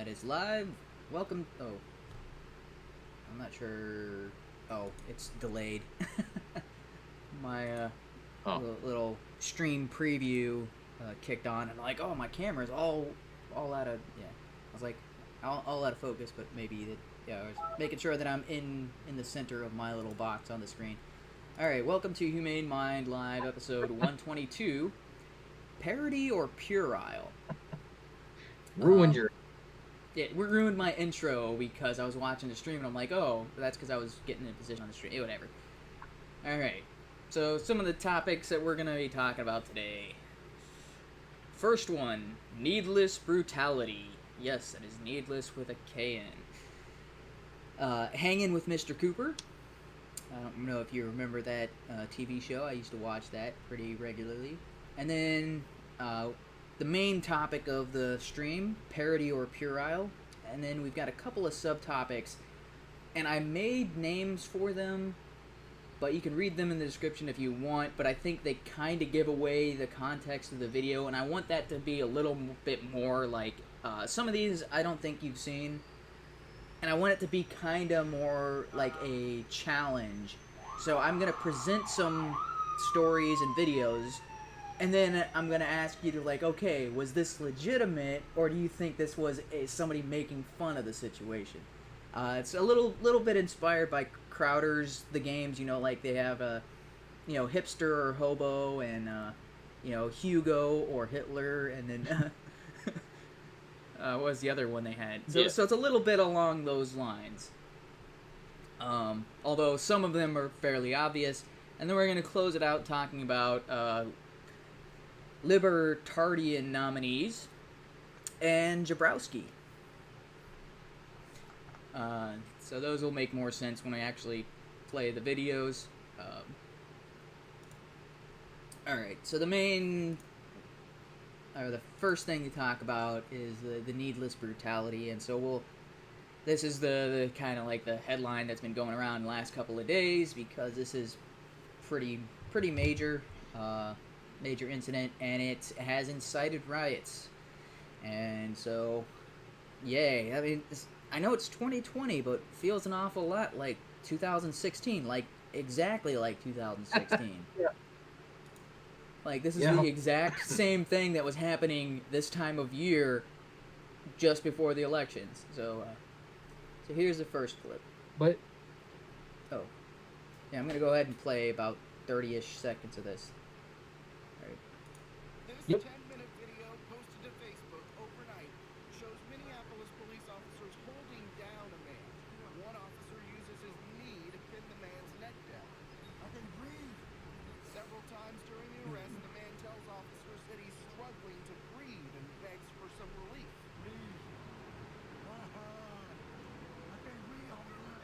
that is live. Welcome. Oh, I'm not sure. Oh, it's delayed. My little stream preview kicked on, and like, oh, my camera's all out of I was like, all out of focus, but maybe I was making sure that I'm in the center of my little box on the screen. All right, welcome to HUMANE Mind Live, episode 122. Parody or Puerile? Ruined your... Yeah, we ruined my intro because I was watching the stream and I'm like, oh, that's because I was getting in position on the stream. Whatever. Alright, so some of the topics that we're going to be talking about today. First one, Kneedless Brutality. Yes, that is needless with a K in. Hangin with Mr. Cooper. I don't know if you remember that TV show. I used to watch that pretty regularly. And then the main topic of the stream, Parody or Puerile. And then we've got a couple of subtopics. And I made names for them, but you can read them in the description if you want. But I think they kind of give away the context of the video. And I want that to be a little bit more like... some of these I don't think you've seen. And I want it to be kind of more like a challenge. So I'm going to present some stories and videos, and then I'm going to ask you to, like, okay, was this legitimate, or do you think this was somebody making fun of the situation? It's a little bit inspired by Crowder's The Games, you know, like they have a, hipster or hobo, and, Hugo or Hitler, and then... what was the other one they had? So it's a little bit along those lines. Although some of them are fairly obvious. And then we're going to close it out talking about Libertardian Nominees and Jabrowski. So those will make more sense when I actually play the videos. Alright, so the first thing to talk about is the Kneedless Brutality, and so this is the kind of like the headline that's been going around the last couple of days, because this is pretty major incident, and it has incited riots. And so, yay. I mean, I know it's 2020, but it feels an awful lot like 2016, like exactly like 2016. Yeah. Like, this is the exact same thing that was happening this time of year just before the elections. So here's the first clip. But... Oh. Yeah, I'm going to go ahead and play about 30-ish seconds of this. All right. This 10-minute video posted to Facebook overnight shows Minneapolis police officers holding down a man. One officer uses his knee to pin the man's neck down. I can breathe. Several times during the arrest, the man tells officers that he's struggling to breathe and begs for some relief. Please. I can breathe, officer.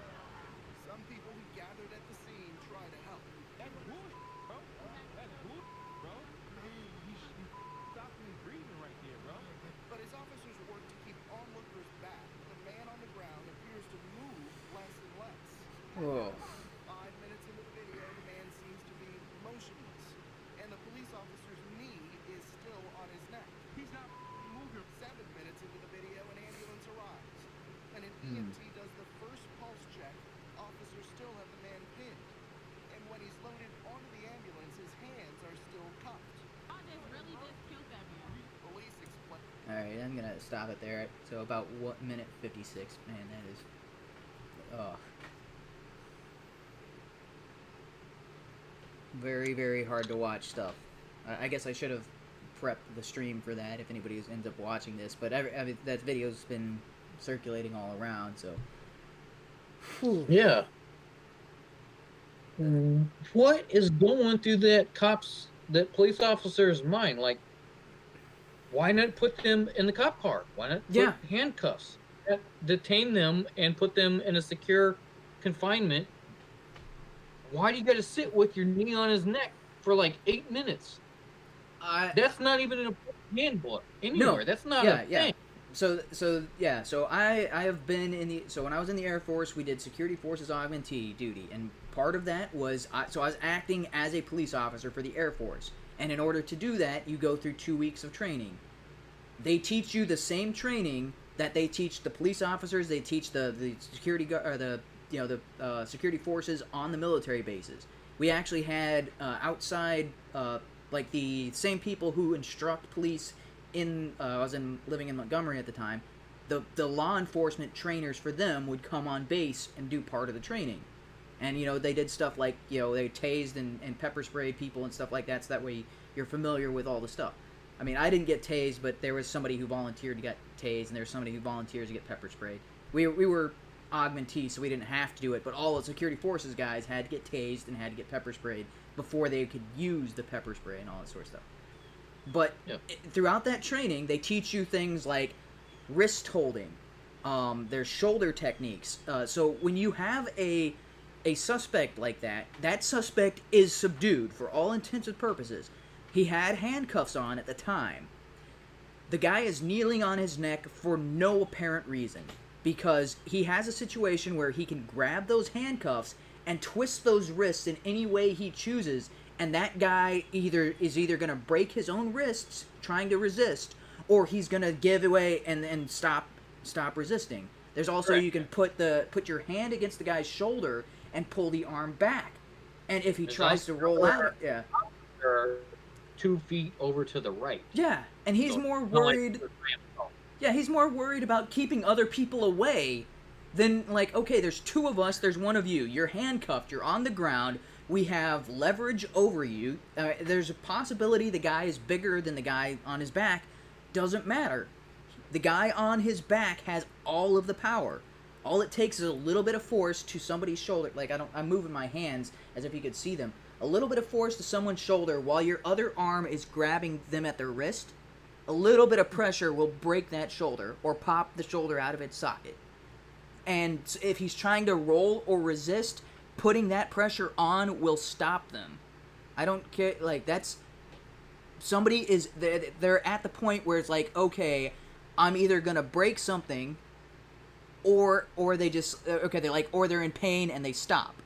Some people who gathered at the scene try to help. That's good, bro. That's good, bro. He's stopping his breathing right there, bro. But as officers work to keep onlookers back, the man on the ground appears to move less and less. Whoa. 5 minutes into the video, the man seems to be motionless, and the police officer's knee is still on his neck. He's not moving. 7 minutes into the video, an ambulance arrives, and an EMT does the first pulse check. Officers still have the man pinned, and when he's loaded onto the ambulance, his hands are still cuffed. Really just killed that man. Police explain. Alright, I'm going to stop it there. So about 1 minute 56. Man, that is... Oh. Very, very hard to watch stuff. I guess I should have prepped the stream for that if anybody ends up watching this. But that video's been circulating all around, so... Whew. Yeah. What is going through that police officer's mind? Like, why not put them in the cop car? Why not put handcuffs? Detain them and put them in a secure confinement. Why do you got to sit with your knee on his neck for like 8 minutes? That's not even in a handbook anywhere. No, that's not a thing. So I have been in the... So when I was in the Air Force, we did Security Forces Augmentee duty, and part of that was... So I was acting as a police officer for the Air Force, and in order to do that, you go through 2 weeks of training. They teach you the same training that they teach the police officers, they teach the security or the security forces on the military bases. We actually had outside like the same people who instruct police in I was living in Montgomery at the time. The law enforcement trainers for them would come on base and do part of the training. And, they did stuff like, they tased and pepper sprayed people and stuff like that, so that way you're familiar with all the stuff. I mean, I didn't get tased, but there was somebody who volunteered to get tased, and there was somebody who volunteers to get pepper sprayed. We were augmentees, so we didn't have to do it, but all the security forces guys had to get tased and had to get pepper sprayed before they could use the pepper spray and all that sort of stuff. But throughout that training, they teach you things like wrist holding, their shoulder techniques. So when you have a suspect like that, that suspect is subdued for all intents and purposes. He had handcuffs on at the time. The guy is kneeling on his neck for no apparent reason, because he has a situation where he can grab those handcuffs and twist those wrists in any way he chooses, and that guy is either going to break his own wrists trying to resist, or he's going to give away and stop resisting. There's also, you can put your hand against the guy's shoulder and pull the arm back. And if he tries to roll out, 2 feet over to the right. Yeah, and he's more worried. Yeah, he's more worried about keeping other people away than, like, okay, there's 2 of us, there's 1 of you. You're handcuffed, you're on the ground, we have leverage over you. There's a possibility the guy is bigger than the guy on his back. Doesn't matter. The guy on his back has all of the power. All it takes is a little bit of force to somebody's shoulder. Like, I'm moving my hands as if you could see them. A little bit of force to someone's shoulder while your other arm is grabbing them at their wrist. A little bit of pressure will break that shoulder or pop the shoulder out of its socket. And if he's trying to roll or resist, putting that pressure on will stop them. I don't care. Like, that's... Somebody is... They're at the point where it's like, okay, I'm either going to break something, or they just... Okay, they're like... Or they're in pain and they stop.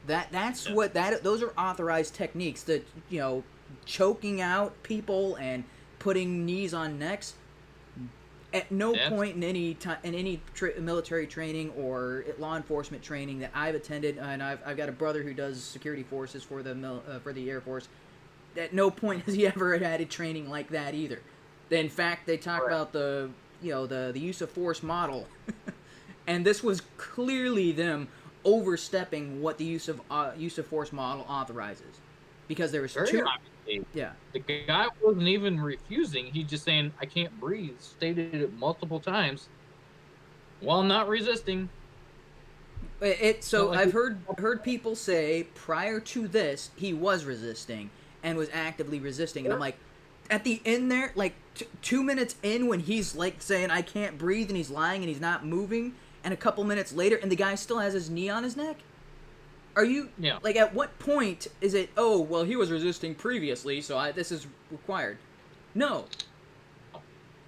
Those are authorized techniques that, choking out people and putting knees on necks. At no point in any military training or law enforcement training that I've attended, and I've got a brother who does security forces for the Air Force. At no point has he ever had a training like that either. In fact, they talk about the use of force model, and this was clearly them overstepping what the use of force model authorizes, because there was the guy wasn't even refusing. He's just saying, I can't breathe, stated it multiple times while not resisting. I've heard people say prior to this he was resisting and was actively resisting, and I'm like, at the end there, like 2 minutes in, when he's like saying I can't breathe and he's lying and he's not moving, and a couple minutes later, and the guy still has his knee on his neck? Are you... Yeah. Like, at what point is it, oh, well, he was resisting previously, so this is required? No.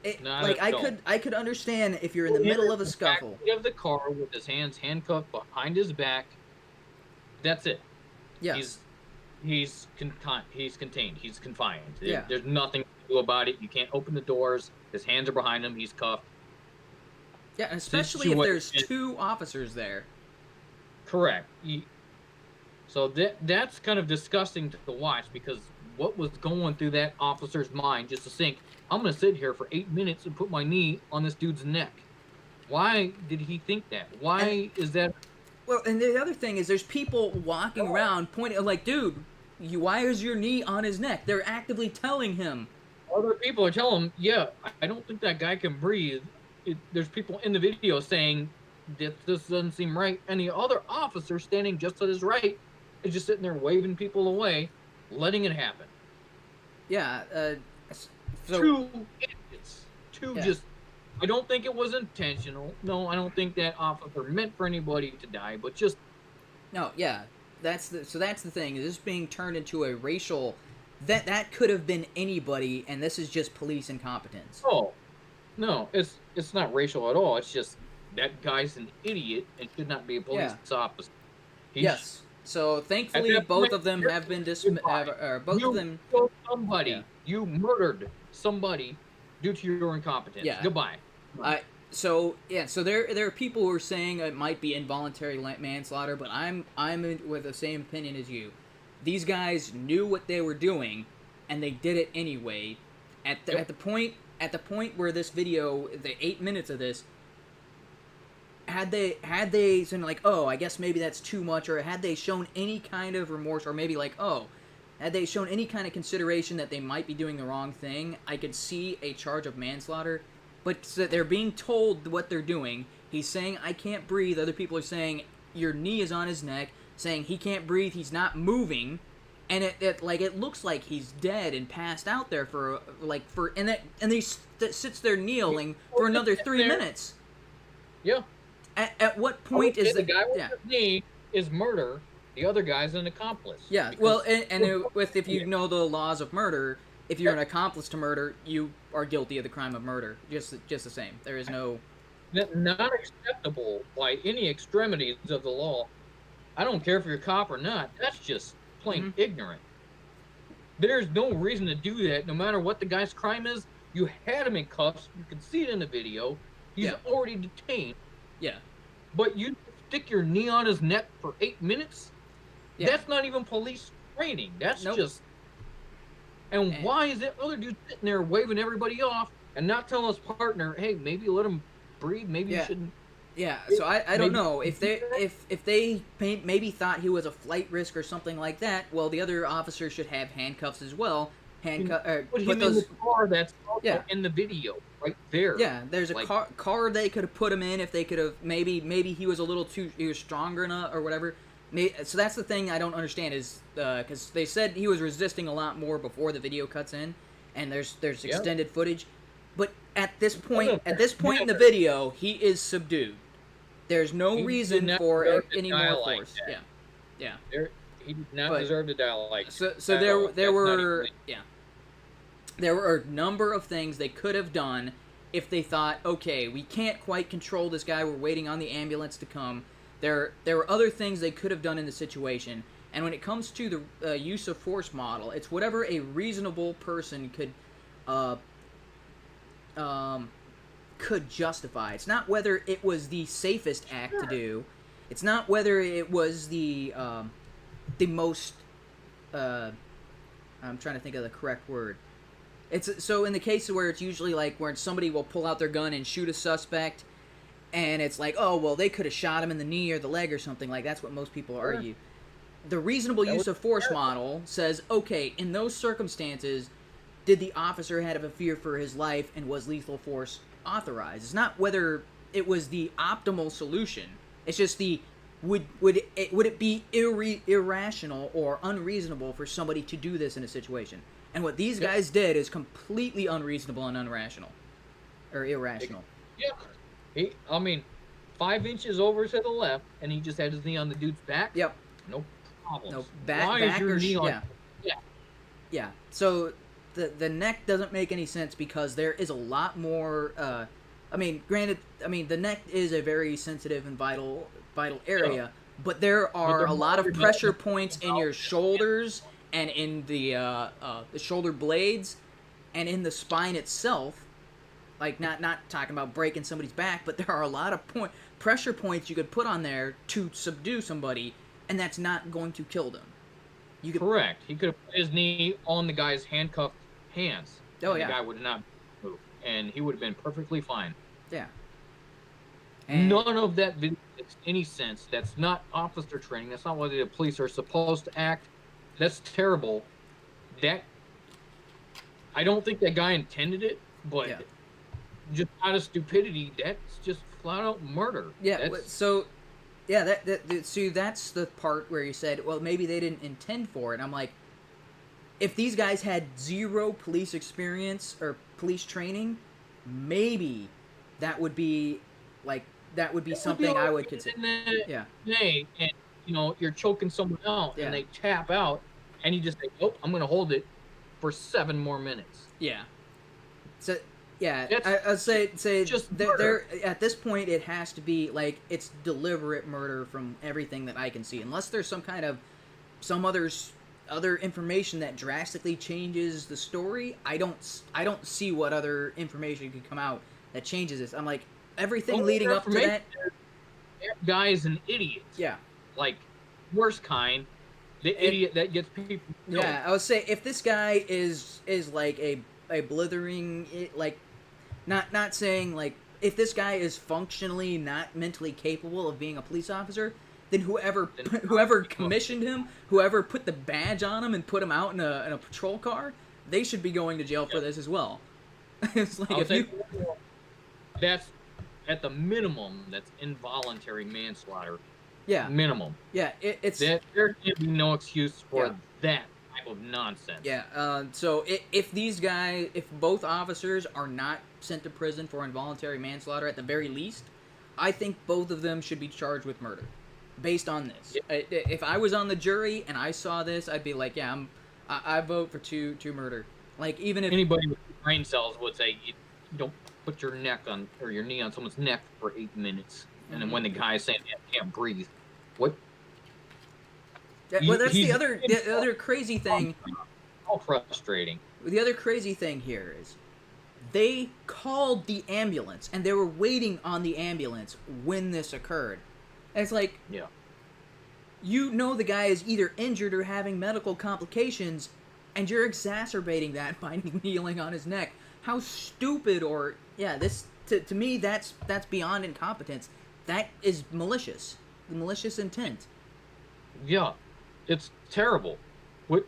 I could understand if you're in the middle of a scuffle. Back of the car with his hands handcuffed behind his back. That's it. Yeah. He's contained. He's confined. Yeah. There's nothing to do about it. You can't open the doors. His hands are behind him. He's cuffed. Yeah, especially if there's 2 officers there. Correct. So that's kind of disgusting to watch, because what was going through that officer's mind just to think, I'm going to sit here for 8 minutes and put my knee on this dude's neck. Why did he think that? Why is that? Well, and the other thing is there's people walking around pointing, like, dude, why is your knee on his neck? They're actively telling him. Other people are telling him, yeah, I don't think that guy can breathe. There's people in the video saying that this doesn't seem right, and the other officer standing just to his right is just sitting there waving people away, letting it happen. Yeah. So, 2 idiots. Just... I don't think it was intentional. No, I don't think that officer meant for anybody to die, but just... No, yeah. That's the thing. This is being turned into a racial... That could have been anybody, and this is just police incompetence. Oh. No, it's not racial at all. It's just that guy's an idiot and should not be a police officer. Yes. So thankfully, both of them have been dismissed. Both of them. You killed somebody. Yeah. You murdered somebody due to your incompetence. Yeah. Goodbye. So there are people who are saying it might be involuntary manslaughter, but I'm with the same opinion as you. These guys knew what they were doing, and they did it anyway. At the point where this video, the 8 minutes of this, had they been like, oh, I guess maybe that's too much, or had they shown any kind of remorse, or maybe like, oh, had they shown any kind of consideration that they might be doing the wrong thing, I could see a charge of manslaughter. But they're being told what they're doing. He's saying, I can't breathe. Other people are saying, your knee is on his neck. Saying he can't breathe. He's not moving. And it looks like he's dead and passed out there and he sits there kneeling for another 3 minutes. Yeah. At what point is the guy with his knee is murder? The other guy's an accomplice. Yeah. Well, if you know the laws of murder, if you're an accomplice to murder, you are guilty of the crime of murder. Just the same. There is no... Not acceptable by any extremities of the law. I don't care if you're a cop or not. That's just plain ignorant. There's no reason to do that, no matter what the guy's crime is. You had him in cuffs. You can see it in the video. He's already detained. Yeah. But you stick your knee on his neck for 8 minutes? Yeah. That's not even police training. That's just... And why is that other dude sitting there waving everybody off and not telling his partner, hey, maybe let him breathe, maybe you shouldn't... Yeah, so I don't know. If they maybe thought he was a flight risk or something like that, well, the other officers should have handcuffs as well. Put him in the car that's also in the video, right there. Yeah, there's a car they could have put him in if they could have... Maybe he was he was stronger enough or whatever. So that's the thing I don't understand is because they said he was resisting a lot more before the video cuts in, and there's extended footage, but at this point in the video he is subdued. There's no reason for any more force. Like yeah. He did not deserve to die like that. So there were a number of things they could have done if they thought, okay, we can't quite control this guy. We're waiting on the ambulance to come. There were other things they could have done in the situation, and when it comes to the use of force model, it's whatever a reasonable person could justify. It's not whether it was the safest act to do. It's not whether it was the most. I'm trying to think of the correct word. It's so in the case where it's usually like where somebody will pull out their gun and shoot a suspect. And it's like, oh, well, they could have shot him in the knee or the leg or something. Like, that's what most people argue. The reasonable use of force model says, okay, in those circumstances, did the officer have a fear for his life and was lethal force authorized? It's not whether it was the optimal solution. It's just would it be irrational or unreasonable for somebody to do this in a situation? And what these guys did is completely unreasonable and irrational. Yeah. 5 inches over to the left, and he just had his knee on the dude's back. Yep. No problem. No, Why is your knee on? Yeah. So the neck doesn't make any sense because there is a lot more. Granted, the neck is a very sensitive and vital area, but there are a lot of pressure points in your shoulders and in the shoulder blades and in the spine itself. Like, not talking about breaking somebody's back, but there are a lot of pressure points you could put on there to subdue somebody, and that's not going to kill them. Correct. He could have put his knee on the guy's handcuffed hands. Oh, and the guy would not move, and he would have been perfectly fine. Yeah. And none of that video makes any sense. That's not officer training. That's not what the police are supposed to act. That's terrible. I don't think that guy intended it, but... Yeah. Just out of stupidity, that's just flat out murder. Yeah. That's the part where you said, well, maybe they didn't intend for it. And I'm like, if these guys had zero police experience or police training, maybe that would be something I would consider. And you're choking someone out, and they tap out, and you just say, "Oh, I'm going to hold it for 7 more minutes." Yeah. So. Yeah, I'd say just there at this point it has to be like it's deliberate murder from everything that I can see, unless there's some other other information that drastically changes the story, I don't see what other information could come out that changes this. I'm like, everything leading up to that. That guy is an idiot. Yeah. Like, worst kind. The idiot that gets people killed. Yeah, I would say if this guy is like a blithering, like, not saying, like, if this guy is functionally not mentally capable of being a police officer, then whoever commissioned him, whoever put the badge on him and put him out in a patrol car, they should be going to jail for this as well. It's like that's at the minimum, that's involuntary manslaughter. Yeah. Minimum. Yeah, it's there can be no excuse for that type of nonsense. Yeah. So if both officers are not sent to prison for involuntary manslaughter at the very least, I think both of them should be charged with murder, based on this. Yeah. If I was on the jury and I saw this, I'd be like, yeah, I vote for two murder. Like, even if anybody with brain cells would say, you don't put your neck on or your knee on someone's neck for 8 minutes, and then when the guy is saying, I can't breathe. What? Well, that's the other crazy thing. All frustrating. The other crazy thing here is they called the ambulance, and they were waiting on the ambulance when this occurred. And it's like, yeah, you know the guy is either injured or having medical complications, and you're exacerbating that by kneeling on his neck. How stupid, or this to me that's beyond incompetence. That is malicious intent. Yeah, it's terrible. What,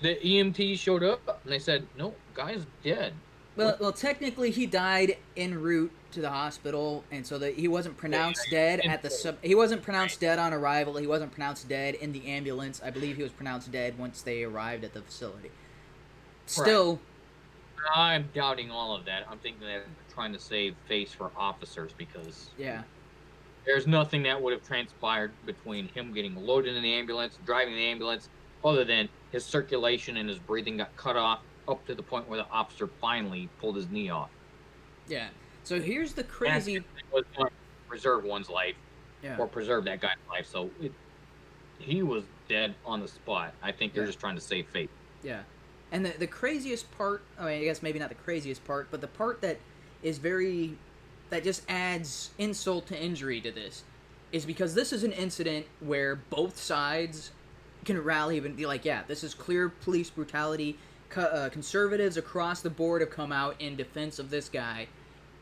the EMT showed up and they said, no, guy's dead. Well, technically he died en route to the hospital, and so that he wasn't pronounced dead at the he wasn't pronounced dead on arrival. He wasn't pronounced dead in the ambulance. I believe he was pronounced dead once they arrived at the facility. Still, I'm doubting all of that. I'm thinking they're trying to save face for officers because there's nothing that would have transpired between him getting loaded in the ambulance, driving the ambulance, other than his circulation and his breathing got cut off up to the point where the officer finally pulled his knee off. Yeah. So here's the crazy... It was going to preserve one's life, or preserve that guy's life. So he was dead on the spot. I think they're just trying to save face. Yeah. And the craziest part, I guess maybe not the craziest part, but the part that is that just adds insult to injury to this, is because this is an incident where both sides can rally and be like, yeah, this is clear police brutality. Conservatives across the board have come out in defense of this guy,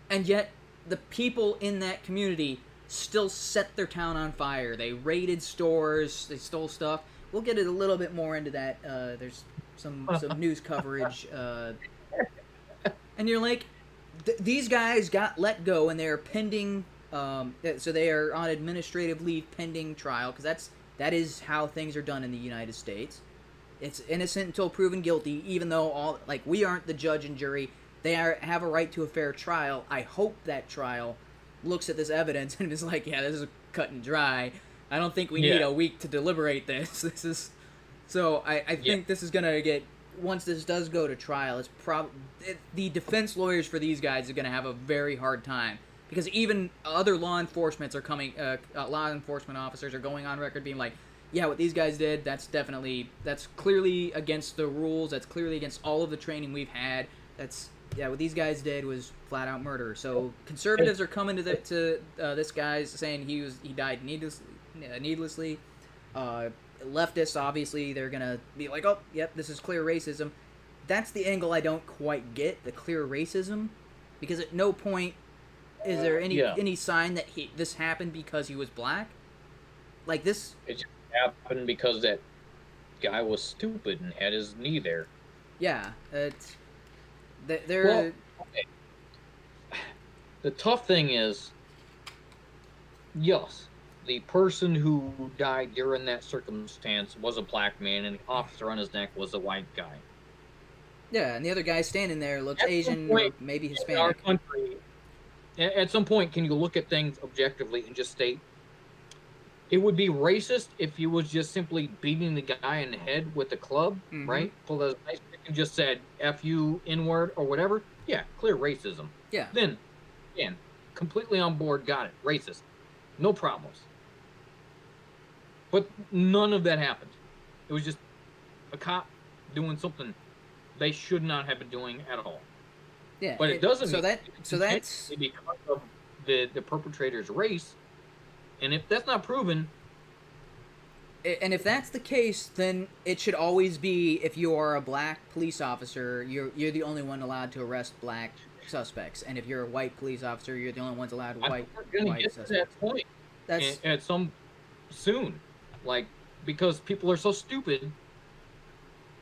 and yet the people in that community still set their town on fire. They raided stores, they stole stuff. We'll get a little bit more into that. There's some news coverage, and you're like, these guys got let go, and they're pending. So they are on administrative leave pending trial, because that is how things are done in the United States. It's innocent until proven guilty, even though we aren't the judge and jury. They have a right to a fair trial. I hope that trial looks at this evidence and is like, yeah, this is cut and dry. I don't think we need a week to deliberate this. This is so. I think this is gonna get, once this does go to trial, the defense lawyers for these guys are gonna have a very hard time, because even other law enforcement officers are going on record being like, yeah, what these guys did, that's clearly against the rules. That's clearly against all of the training we've had. What these guys did was flat out murder. So conservatives are coming to this guy's saying he died needlessly. Leftists, obviously, they're gonna be like, oh, yep, this is clear racism. That's the angle I don't quite get, the clear racism, because at no point is there any sign that this happened because he was black. Like this. It just happened because that guy was stupid and had his knee there. Yeah, okay. The tough thing is, yes, the person who died during that circumstance was a black man, and the officer on his neck was a white guy. Yeah, and the other guy standing there looks Asian, or maybe Hispanic. In our country, at some point, can you look at things objectively and just state, it would be racist if he was just simply beating the guy in the head with a club, right? Pulled out his knife and just said, F you, N-word, or whatever. Yeah, clear racism. Yeah. Then, again, completely on board, got it. Racist. No problems. But none of that happened. It was just a cop doing something they should not have been doing at all. Yeah, But it doesn't. So mean that's because of the perpetrator's race, and if that's not proven. And if that's the case, then it should always be, if you are a black police officer, you're the only one allowed to arrest black suspects, and if you're a white police officer, you're the only ones allowed white Get suspects. to that point. That's at some soon, like, because people are so stupid.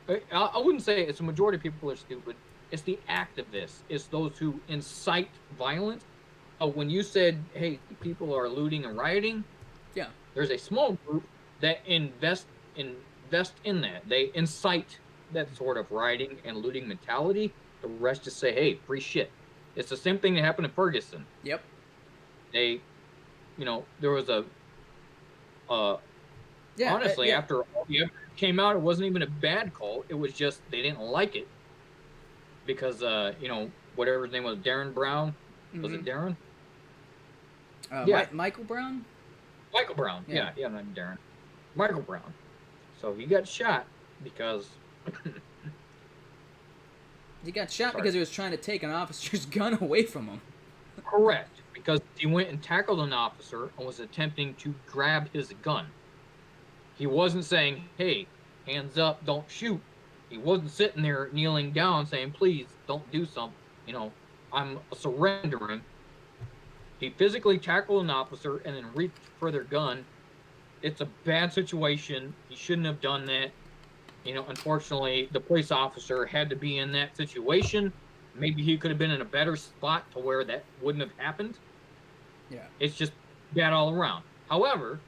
I wouldn't say it's a majority of people are stupid. It's the activists. It's those who incite violence. When you said, "Hey, people are looting and rioting," yeah, there's a small group that invest in that. They incite that sort of rioting and looting mentality. The rest just say, "Hey, free shit." It's the same thing that happened in Ferguson. Yep. They, there was a. Honestly, after all the evidence came out, it wasn't even a bad call. It was just they didn't like it because whatever his name was, Darren Brown. Was it Darren? Michael Brown. Michael Brown. Yeah, not Darren. Michael Brown. So he got shot because. He got shot because he was trying to take an officer's gun away from him. Correct, because he went and tackled an officer and was attempting to grab his gun. He wasn't saying, "Hey, hands up, don't shoot." He wasn't sitting there kneeling down saying, "Please, don't do something. I'm surrendering." He physically tackled an officer and then reached for their gun. It's a bad situation. He shouldn't have done that. Unfortunately, the police officer had to be in that situation. Maybe he could have been in a better spot to where that wouldn't have happened. Yeah. It's just bad all around. However,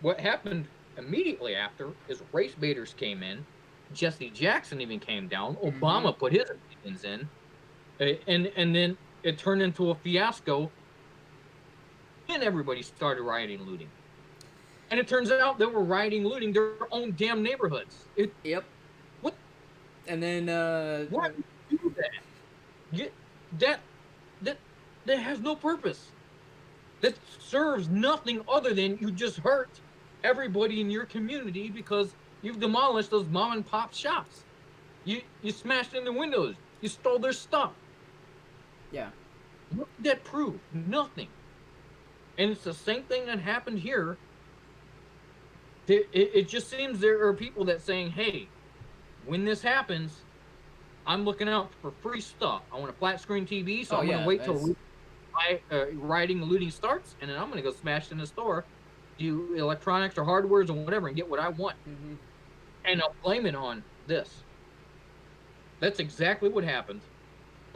what happened immediately after is race baiters came in. Jesse Jackson even came down. Obama put his opinions in. And then it turned into a fiasco. And everybody started rioting and looting. And it turns out they were rioting and looting their own damn neighborhoods. Yep. What? And then why would you do that? That has no purpose. That serves nothing other than you just hurt everybody in your community because you've demolished those mom and pop shops. You smashed in their windows. You stole their stuff. Yeah. What did that prove? Nothing. And it's the same thing that happened here. It just seems there are people that saying, "Hey, when this happens, I'm looking out for free stuff. I want a flat screen TV, so I'm going to wait till rioting and looting starts, and then I'm going to go smash in the store, do electronics or hardwares or whatever, and get what I want." And I'll blame it on this. That's exactly what happened.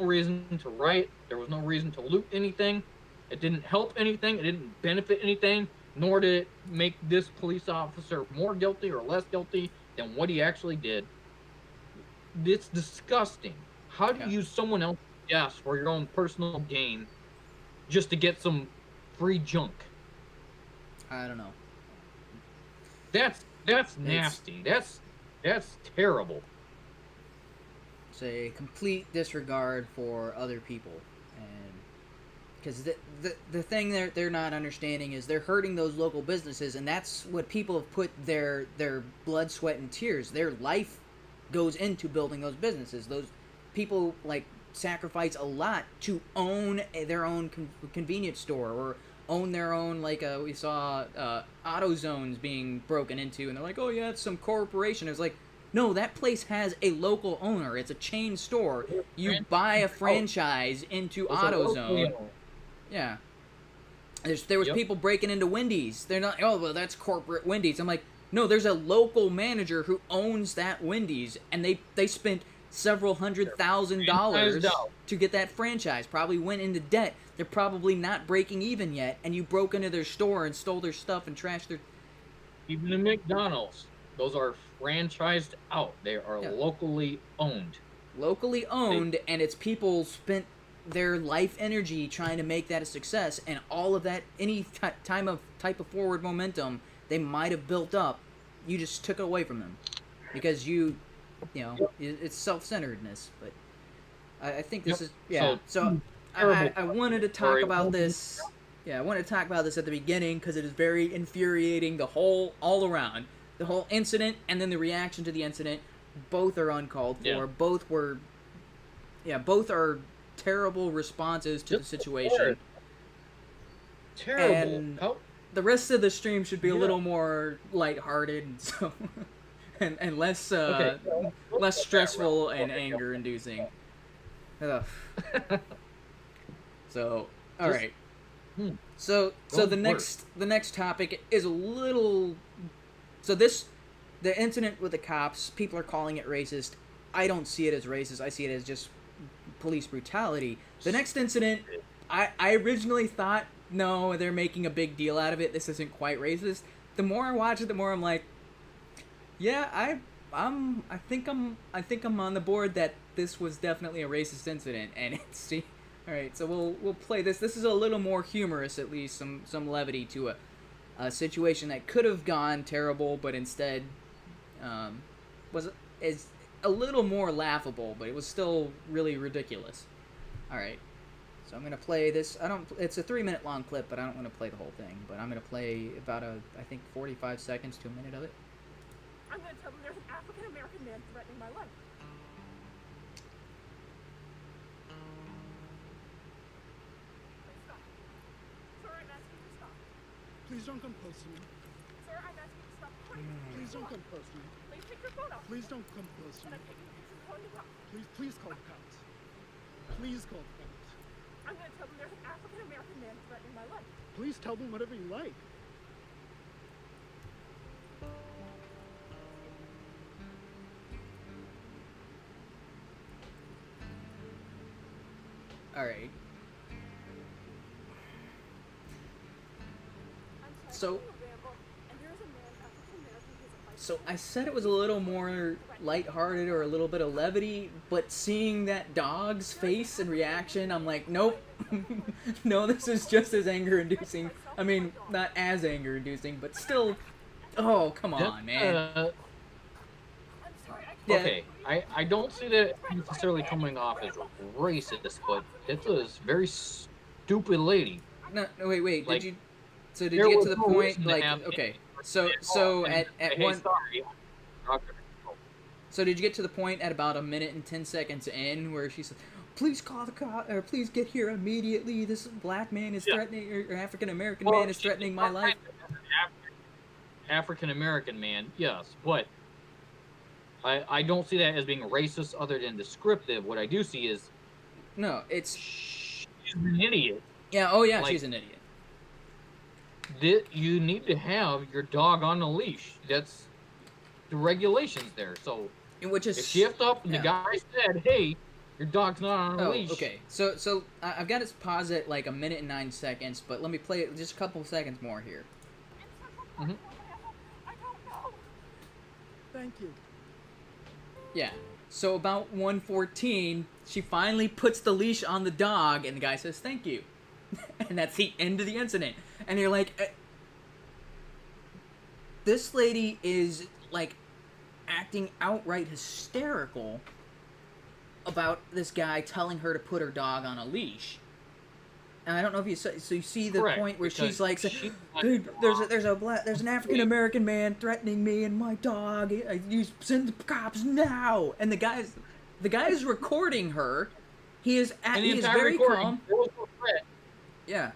No reason to riot. There was no reason to loot anything. It didn't help anything. It didn't benefit anything. Nor did it make this police officer more guilty or less guilty than what he actually did. It's disgusting. How do you use someone else's death for your own personal gain just to get some free junk? I don't know. That's nasty. That's terrible. It's a complete disregard for other people. And because the thing they're not understanding is they're hurting those local businesses, and that's what people have put their blood, sweat, and tears. Their life goes into building those businesses. Those people sacrifice a lot to own their own convenience store or own their own, we saw auto zones being broken into, and they're like, "Oh yeah, it's some corporation." It was like, no, that place has a local owner. It's a chain store. You buy a franchise into AutoZone. Yeah. There was people breaking into Wendy's. They're not, "Oh, well, that's corporate Wendy's." I'm like, no, there's a local manager who owns that Wendy's, and they spent several $100,000 to get that franchise. Probably went into debt. They're probably not breaking even yet, and you broke into their store and stole their stuff and trashed their... Even the McDonald's, those are franchised out. They are locally owned. Locally owned, and it's people spent their life energy trying to make that a success, and all of that, any type of forward momentum they might have built up, you just took it away from them because it's self-centeredness. But I think this is So I wanted to talk about this. Yeah, I wanted to talk about this at the beginning because it is very infuriating all around. the whole incident and then the reaction to the incident, both are uncalled for. Yeah. Both are terrible responses to the situation. Terrible. And the rest of the stream should be a little more lighthearted and so and less less stressful and anger inducing. So, all right. So the next topic is a little. So the incident with the cops, people are calling it racist. I don't see it as racist. I see it as just police brutality. The next incident, I originally thought, no, they're making a big deal out of it. This isn't quite racist. The more I watch it, the more I'm like, yeah, I think I'm on the board that this was definitely a racist incident. And it's all right. So we'll play this. This is a little more humorous, at least some levity to a situation that could have gone terrible, but instead is a little more laughable, but it was still really ridiculous. All right. So I'm gonna play this. It's a 3-minute long clip, but I don't want to play the whole thing. But I'm gonna play about I think 45 seconds to a minute of it. I'm gonna tell them there's an African American man threatening my life. Please stop. Sir, I'm asking you to stop. Please don't come close to me. Sir, I'm asking you to stop. Please don't come close to me. Please take your phone off. Please don't come close to When me. I'm taking pictures of calling the cops. Please call the cops. Please call the cops. I'm gonna tell them there's an African American man threatening my life. Please tell them whatever you like. All right. I'm So- sorry, Rambo, and there's a man, African American, who's a fighter. So I said it was a little more lighthearted or a little bit of levity, but seeing that dog's face and reaction, I'm like, nope. No, this is just as anger-inducing. I mean, not as anger-inducing, but still. Oh, come on, man. I'm sorry, I can't. Yeah. Okay, I don't see that necessarily coming off as racist, but it's a very stupid lady. No, wait. Like, Did you? So did there you get was to the no point? reason to Like, have okay. any- So and at hey, one. sorry. So did you get to the point at about 1 minute and 10 seconds in where she said, "Please call the cop, or please get here immediately. This black man is threatening, or African American man is threatening my life." African American man, yes, but I don't see that as being racist other than descriptive. What I do see is No, it's she's an idiot. yeah. Oh yeah, Like- she's an idiot. You need to have your dog on a leash. That's the regulations there. So Which is if she effed up and yeah. the guy said, "Hey, your dog's not on a Oh, leash," okay. So I've got it paused at like 1 minute and 9 seconds, but let me play it just a couple seconds more here. Mhm. I don't know. Thank you. Yeah. So about 1:14, she finally puts the leash on the dog, and the guy says, "Thank you," and that's the end of the incident. And you're like, this lady is like acting outright hysterical about this guy telling her to put her dog on a leash. And I don't know if you saw, so you see the Correct, point where because she's like, she's not- "Dude, there's an African American man threatening me and my dog. You send the cops now." And the guy is recording her. He is And the he is entire very recording, calm. there was no threat. Yeah,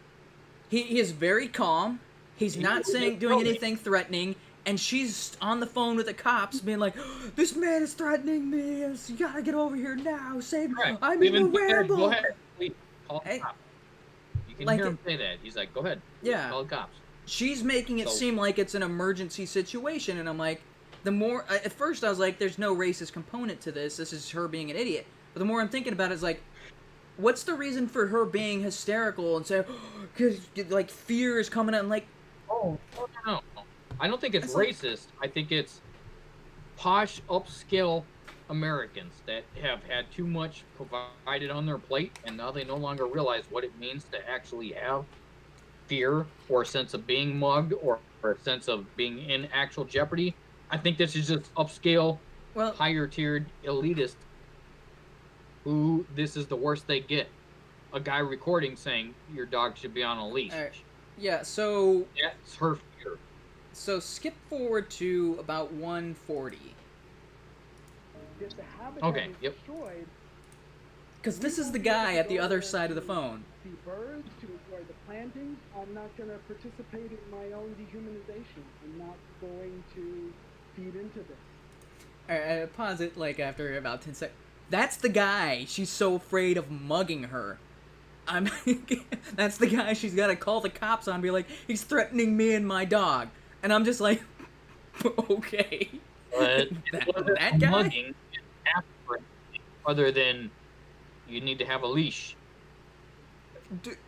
he is very calm. He's not doing anything threatening. And she's on the phone with the cops, being like, "This man is threatening me. You gotta get over here now. Save me. Correct. I'm in the Go ramble." ahead. Please, call the Hey. cops. You can Like hear it- him say that. He's like, "Go ahead. Yeah. Call the cops." She's making it So- seem like it's an emergency situation, and I'm like, the more at first I was like, there's no racist component to this. This is her being an idiot. But the more I'm thinking about it, it's like, what's the reason for her being hysterical and say, because like fear is coming out? And like, Oh, no. I don't think it's It's like- racist. I think it's posh, upscale Americans that have had too much provided on their plate, and now they no longer realize what it means to actually have fear or a sense of being mugged or a sense of being in actual jeopardy. I think this is just upscale, well, higher tiered elitist who this is the worst they get. A guy recording saying your dog should be on a leash. Alright. Yeah. So That's her fear. So skip forward to about 140. If the habitat Okay, is yep. destroyed, Because this we is won't the be able guy to at the go other there side of the to phone. see birds, to enjoy the plantings. I'm not going to participate in my own dehumanization. I'm not going to feed into this. Alright, pause it like after about 10 seconds. That's the guy she's so afraid of mugging her. That's the guy she's got to call the cops on and be like, he's threatening me and my dog. And I'm just like, okay. But that guy? mugging is after, other than you need to have a leash. Dude,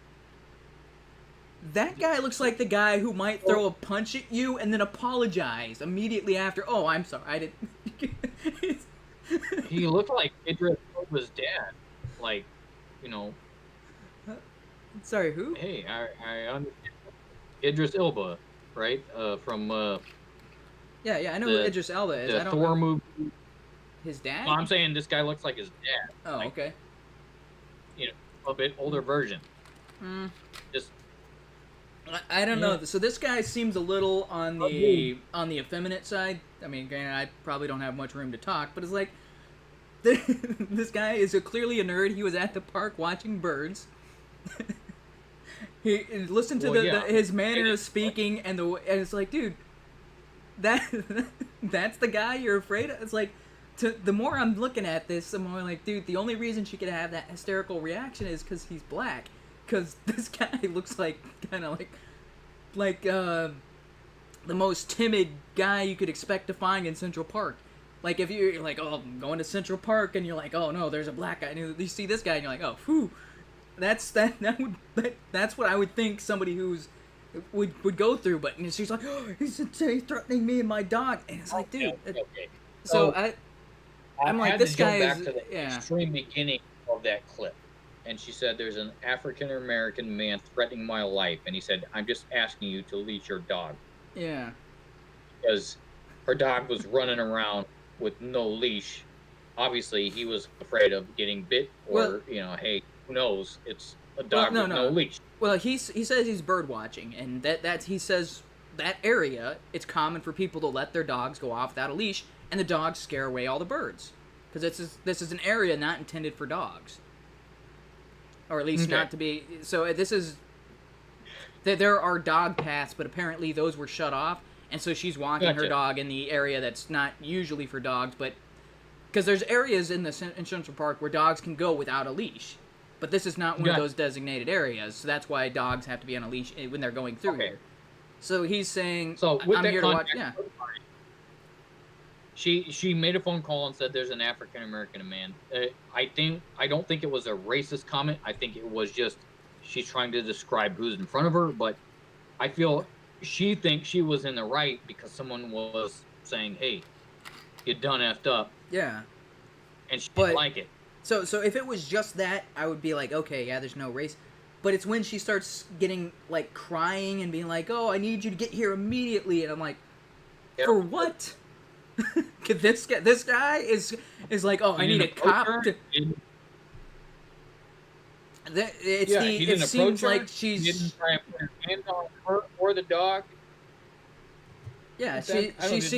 that guy looks like the guy who might throw a punch at you and then apologize immediately after. Oh, I'm sorry, I didn't. He looked like Idris Elba's dad. Like, you know, Sorry, who? hey, I understand. Idris Elba, right? From Yeah, I know who Idris Elba is. I the don't Thor know. movie. His dad? Well, I'm saying this guy looks like his dad. Oh, like, okay. You know, a bit older version. Mm. Just I don't know. So this guy seems a little on the effeminate side. I mean, granted, I probably don't have much room to talk, but it's like this guy is clearly a nerd. He was at the park watching birds. He listened to his manner of speaking, and it's like, dude, that's the guy you're afraid of. It's like, the more I'm looking at this, the more like, dude, the only reason she could have that hysterical reaction is because he's black. Because this guy looks like kind of like the most timid guy you could expect to find in Central Park. Like if you're like, oh, I'm going to Central Park, and you're like, oh no, there's a black guy. And you see this guy, and you're like, oh, whew. That's what I would think somebody would go through. But she's like, oh, he's threatening me and my dog, and it's like, dude. okay. So I'm like, this guy back is to the yeah. extreme beginning of that clip. And she said, there's an African-American man threatening my life. And he said, I'm just asking you to leash your dog. Yeah. Because her dog was running around with no leash. Obviously, he was afraid of getting bit or, hey, who knows? It's a dog with no leash. Well, he says he's bird watching. And he says that area, it's common for people to let their dogs go off without a leash. And the dogs scare away all the birds. Because this is an area not intended for dogs. Or at least not to be. So this is. There are dog paths, but apparently those were shut off, and so she's walking her dog in the area that's not usually for dogs, but because there's areas in Central Park where dogs can go without a leash, but this is not one of those designated areas, so that's why dogs have to be on a leash when they're going through here. So he's saying, so with I'm that here to watch. Yeah. She made a phone call and said there's an African American man. I don't think it was a racist comment. I think it was just she's trying to describe who's in front of her. But I feel she thinks she was in the right because someone was saying, "Hey, you done effed up." Yeah. And she didn't like it. So if it was just that, I would be like, okay, yeah, there's no race. But it's when she starts getting like crying and being like, "Oh, I need you to get here immediately," and I'm like, for what? this guy is like, oh, I need a cop to. It seems like she's. He didn't try and put her hand on her or the dog. Yeah, she's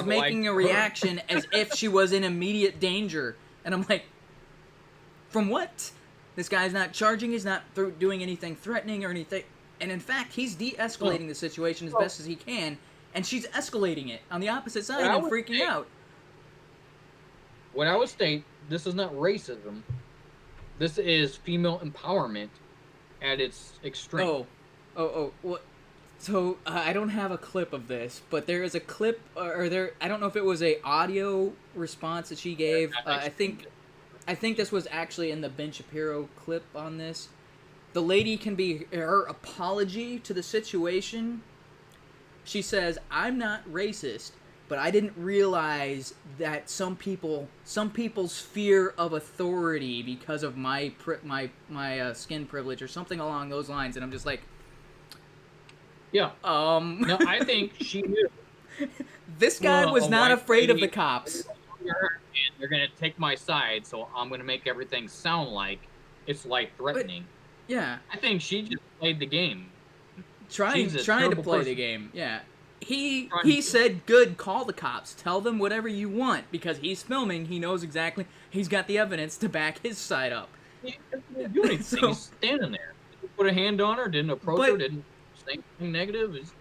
making a reaction as if she was in immediate danger, and I'm like, from what? This guy's not charging. He's not doing anything threatening or anything, and in fact, he's de-escalating the situation as best as he can. And she's escalating it on the opposite side and freaking out. What I would state, this is not racism. This is female empowerment at its extreme. Oh. What? So I don't have a clip of this, but there is a clip, I don't know if it was a audio response that she gave. I think this was actually in the Ben Shapiro clip on this. The lady can be her apology to the situation. She says, "I'm not racist, but I didn't realize that some people's fear of authority because of my skin privilege or something along those lines." And I'm just like, yeah. No, I think she knew. This guy was not afraid of the cops. They're gonna take my side, so I'm gonna make everything sound like it's life-threatening. Yeah. I think she just played the game. Trying to play the game, yeah. he said, "Good, call the cops. Tell them whatever you want," because he's filming. He knows exactly. He's got the evidence to back his side up. He didn't do anything. So- He's standing there. Didn't put a hand on her. Didn't approach her. Didn't say anything negative.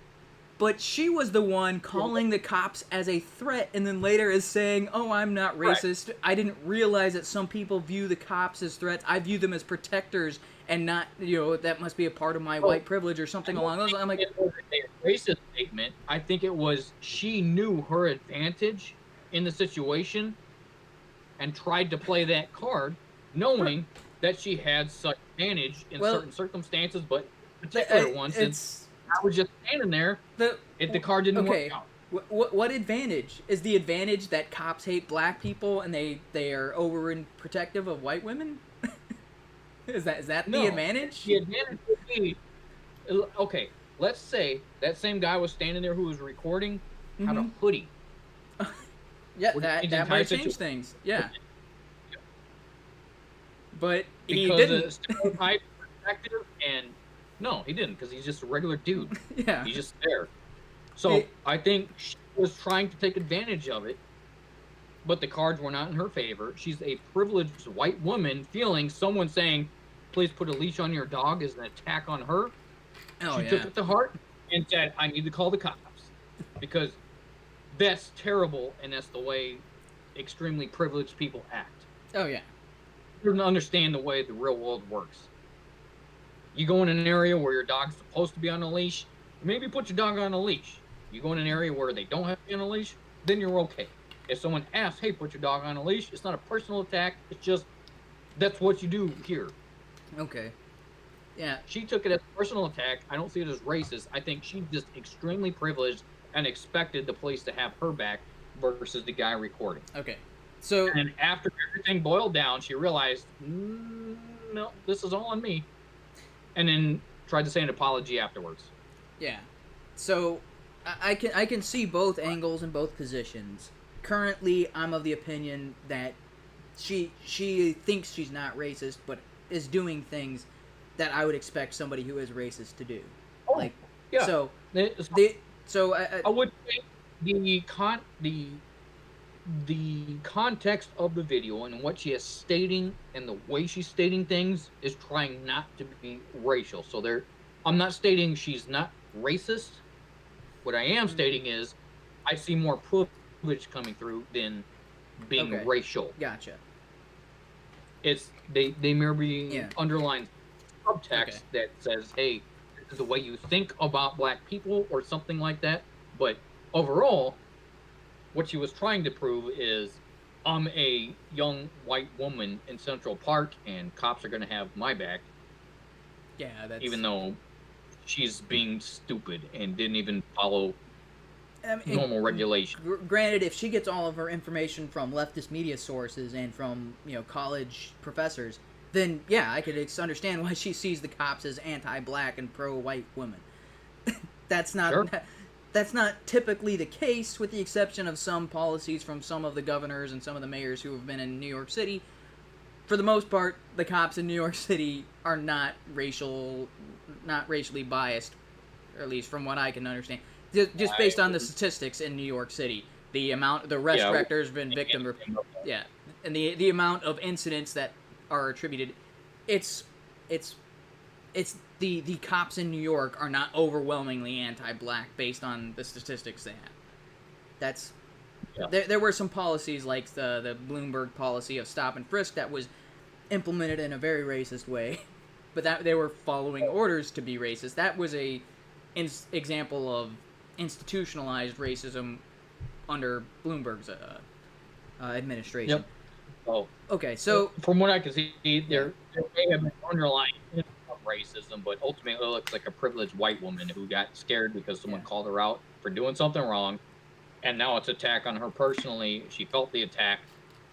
But she was the one calling the cops as a threat, and then later is saying, "Oh, I'm not racist. I didn't realize that some people view the cops as threats. I view them as protectors, and not, that must be a part of my white privilege or something along those lines." I'm like, it was a racist statement. I think it was she knew her advantage in the situation and tried to play that card, knowing that she had such advantage in certain circumstances, but particular ones. Since I was just standing there, the card didn't work out. What advantage? Is the advantage that cops hate black people and they are over and protective of white women? Is that the advantage? The advantage would be, okay, let's say that same guy was standing there who was recording had a hoodie. Yeah, that might change things. Yeah. But he didn't. Because stereotype perspective, and no, he didn't, because he's just a regular dude. Yeah. He's just there. So I think she was trying to take advantage of it, but the cards were not in her favor. She's a privileged white woman feeling someone saying, "Please put a leash on your dog," is an attack on her. She took it to heart and said, "I need to call the cops," because that's terrible, and that's the way extremely privileged people act. Oh, yeah. You don't understand the way the real world works. You go in an area where your dog's supposed to be on a leash, maybe put your dog on a leash. You go in an area where they don't have to be on a leash, then you're okay. If someone asks, "Hey, put your dog on a leash," it's not a personal attack. It's just, that's what you do here. Okay. Yeah. She took it as a personal attack. I don't see it as racist. I think she's just extremely privileged and expected the police to have her back versus the guy recording. Okay. So, and after everything boiled down, she realized, no, this is all on me. And then tried to say an apology afterwards. Yeah. So, I can see both angles and both positions. Currently, I'm of the opinion that she thinks she's not racist, but is doing things that I would expect somebody who is racist to do. Oh, like, yeah. So, I would say the context of the video and what she is stating and the way she's stating things is trying not to be racial. So I'm not stating she's not racist. What I am stating is I see more privilege coming through than being racial. Gotcha. It's they merely underline subtext that says, "Hey, this is the way you think about black people," or something like that. But overall, what she was trying to prove is, I'm a young white woman in Central Park, and cops are going to have my back. Yeah, that's... Even though she's being stupid and didn't even follow normal regulation. Granted, if she gets all of her information from leftist media sources and from, college professors, then, yeah, I could understand why she sees the cops as anti-black and pro-white women. That's not... Sure. That's not typically the case, with the exception of some policies from some of the governors and some of the mayors who have been in New York City. For the most part, the cops in New York City are not racially biased, or at least from what I can understand. Just based on the statistics in New York City, the arrest records have been victim, and the amount of incidents that are attributed, it's the cops in New York are not overwhelmingly anti-black based on the statistics they have. There were some policies like the Bloomberg policy of stop and frisk that was implemented in a very racist way, but that they were following orders to be racist. That was a example of institutionalized racism under Bloomberg's administration. Yep. Oh. Okay, so from what I can see, there may have been underlying racism, but ultimately it looks like a privileged white woman who got scared because someone called her out for doing something wrong, and now it's an attack on her personally. She felt the attack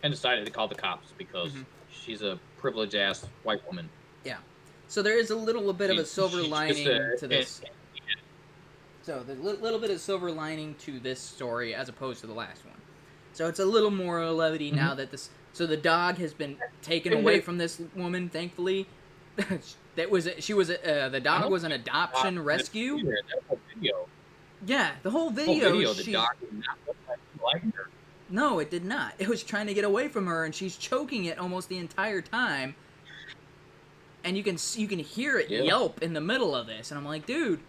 and decided to call the cops because she's a privileged ass white woman. Yeah. So there is a little bit of a silver lining to this. So there's a little bit of silver lining to this story as opposed to the last one. So it's a little more levity now that this. So the dog has been taken away from this woman, thankfully. The dog was an adoption rescue. Yeah, the whole Whole video. video, the dog did not look like her. No, it did not. It was trying to get away from her, and she's choking it almost the entire time. And you can hear it yelp in the middle of this, and I'm like, dude,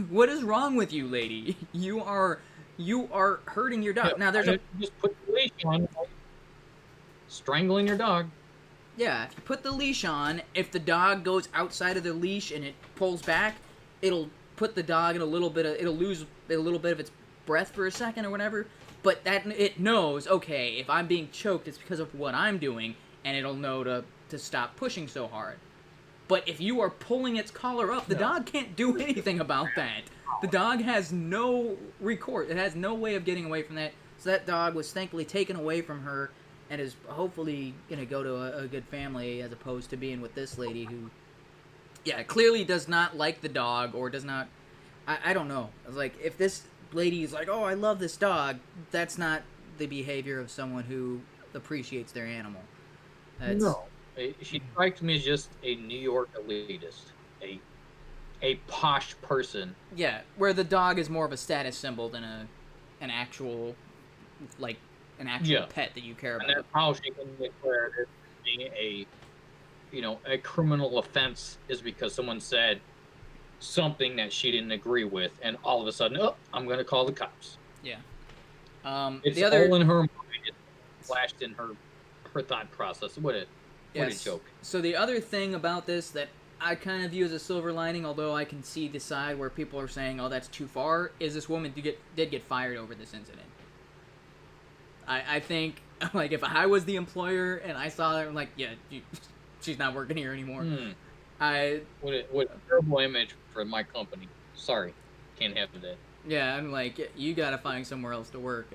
what is wrong with you, lady? You are hurting your dog. Yeah, Now there's just put the leash on, like, strangling your dog. Yeah, if you put the leash on, if the dog goes outside of the leash and it pulls back, it'll put the dog in it'll lose a little bit of its breath for a second or whatever. But that it knows, okay, if I'm being choked, it's because of what I'm doing, and it'll know to stop pushing so hard. But if you are pulling its collar up, the dog can't do anything about that. The dog has no recourse. It has no way of getting away from that. So that dog was thankfully taken away from her and is hopefully going to go to a good family as opposed to being with this lady who, yeah, clearly does not like the dog or does not... I don't know. Like, if this lady is like, oh, I love this dog, that's not the behavior of someone who appreciates their animal. No. She strikes me as just a New York elitist, a posh person. Yeah, where the dog is more of a status symbol than an actual pet that you care about. And that's how she can declare it being a criminal offense is because someone said something that she didn't agree with, and all of a sudden, oh, I'm going to call the cops. Yeah. It's all in her mind. It flashed in her thought process. What a joke. So the other thing about this that I kind of view as a silver lining, although I can see the side where people are saying, oh, that's too far, is this woman did get fired over this incident. I think, like, if I was the employer and I saw her, I'm like, yeah, she's not working here anymore. What a terrible image for my company. Sorry, can't have that. Yeah, I'm like, you gotta find somewhere else to work.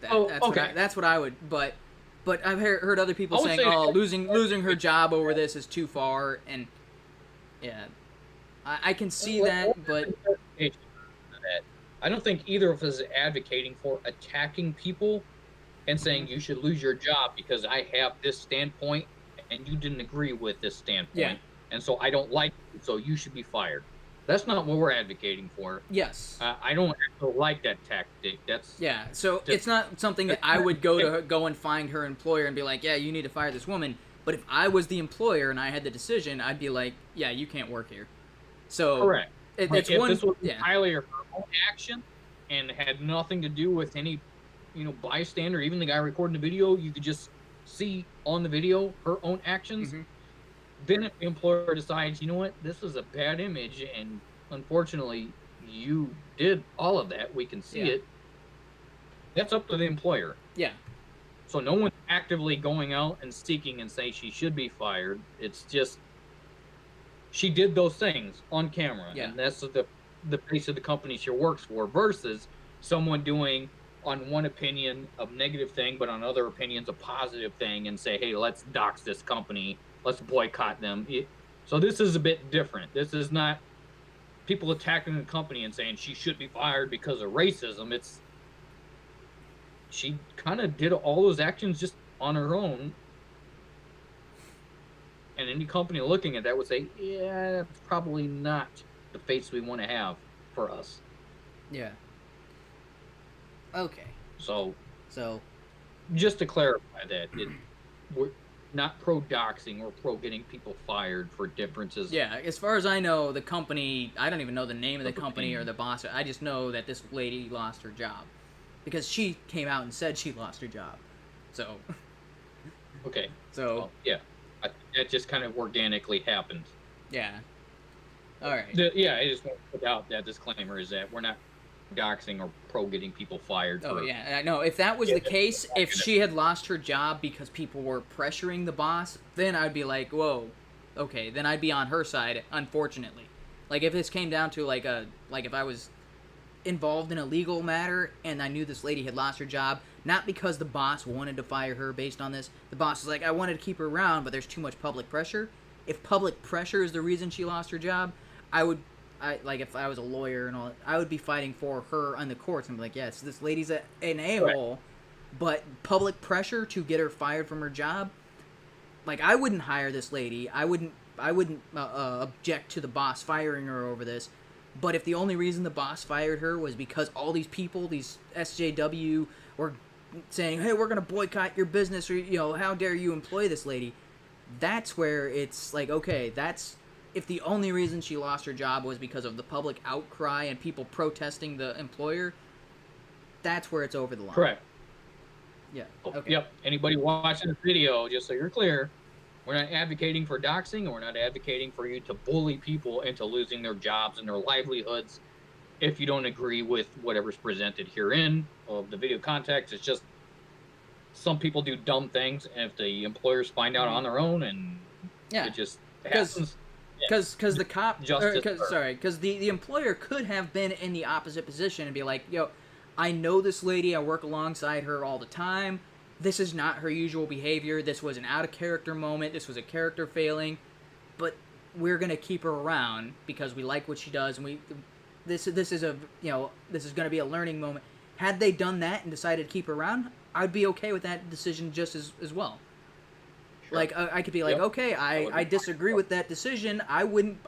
Okay. That's what I would, but I've heard other people saying, oh, losing her job over this is too far, and yeah, I can see that, but I don't think either of us is advocating for attacking people and saying you should lose your job because I have this standpoint and you didn't agree with this standpoint, and so I don't like you, so you should be fired. That's not what we're advocating for. Yes. I don't actually like that tactic. So it's not something that I would go and find her employer and be like, yeah, you need to fire this woman. But if I was the employer and I had the decision, I'd be like, yeah, you can't work here. So correct. If this was entirely her own action and had nothing to do with any, bystander, even the guy recording the video, you could just see on the video her own actions. Mm-hmm. Then if the employer decides, you know what, this is a bad image, and unfortunately you did all of that, we can see it, that's up to the employer. Yeah. So no one's actively going out and seeking and say she should be fired. It's just she did those things on camera. Yeah. And that's the face of the company she works for versus someone doing on one opinion a negative thing, but on other opinions a positive thing and say, hey, let's dox this company. Let's boycott them. So this is a bit different. This is not people attacking the company and saying she should be fired because of racism. She kind of did all those actions just on her own. And any company looking at that would say, yeah, that's probably not the face we want to have for us. Yeah. Okay. So just to clarify that, we're not pro-doxing or pro-getting people fired for differences. Yeah, as far as I know, the company, I don't even know the name of the company or the boss. I just know that this lady lost her job. Because she came out and said she lost her job. So. Okay. So. Well, yeah. That just kind of organically happened. Yeah. All right. I just want to put out that disclaimer is that we're not doxing or pro-getting people fired. Yeah, I know. If that was the case, if she had lost her job because people were pressuring the boss, then I'd be like, whoa, okay, then I'd be on her side, unfortunately. Like, if this came down to, like if I was involved in a legal matter and I knew this lady had lost her job, not because the boss wanted to fire her based on this. The boss is like, I wanted to keep her around, but there's too much public pressure. If public pressure is the reason she lost her job, if I was a lawyer and all, I would be fighting for her on the courts and be like, yes, this lady's an a-hole, but public pressure to get her fired from her job, like, I wouldn't hire this lady. I wouldn't object to the boss firing her over this, But if the only reason the boss fired her was because all these people, these SJW, were saying, hey, we're going to boycott your business, or, you know, how dare you employ this lady, that's where it's like, okay, that's... If the only reason she lost her job was because of the public outcry and people protesting the employer, that's where it's over the line. Correct. Yeah. Okay. Yep. Anybody watching this video, just so you're clear, we're not advocating for doxing, and we're not advocating for you to bully people into losing their jobs and their livelihoods if you don't agree with whatever's presented herein of the video context. It's just some people do dumb things, and if the employers find out on their own, and it just happens. Because the cop, because the the employer could have been in the opposite position and be like, yo, I know this lady, I work alongside her all the time, this is not her usual behavior, this was an out-of-character moment, this was a character failing, but we're going to keep her around because we like what she does, and this is a, you know, this is going to be a learning moment. Had they done that and decided to keep her around, I'd be okay with that decision just as well. Like, I could be like, okay, I disagree with that decision. I wouldn't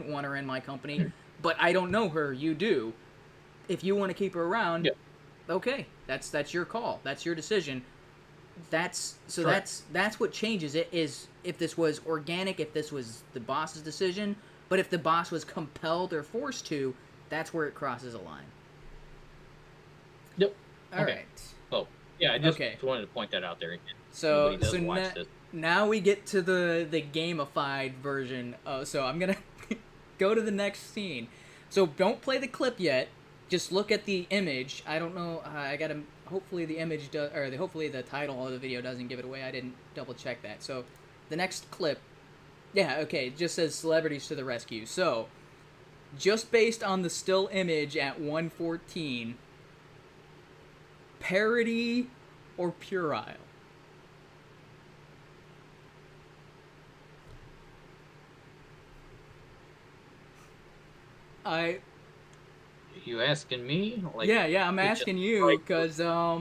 want her in my company, but I don't know her. You do. If you want to keep her around, okay, that's your call. That's your decision. That's what changes it, is if this was organic, if this was the boss's decision, but if the boss was compelled or forced to, that's where it crosses a line. Yep. All right. Oh, yeah, I just wanted to point that out there again. So now we get to the gamified version. So I'm going to go to the next scene. So don't play the clip yet. Just look at the image. I don't know. I got to... Hopefully the image does... Or hopefully the title of the video doesn't give it away. I didn't double check that. So the next clip... Yeah, okay. It just says celebrities to the rescue. So just based on the still image at 1:14, Parody or Puerile? You asking me? Like, yeah, I'm asking you because all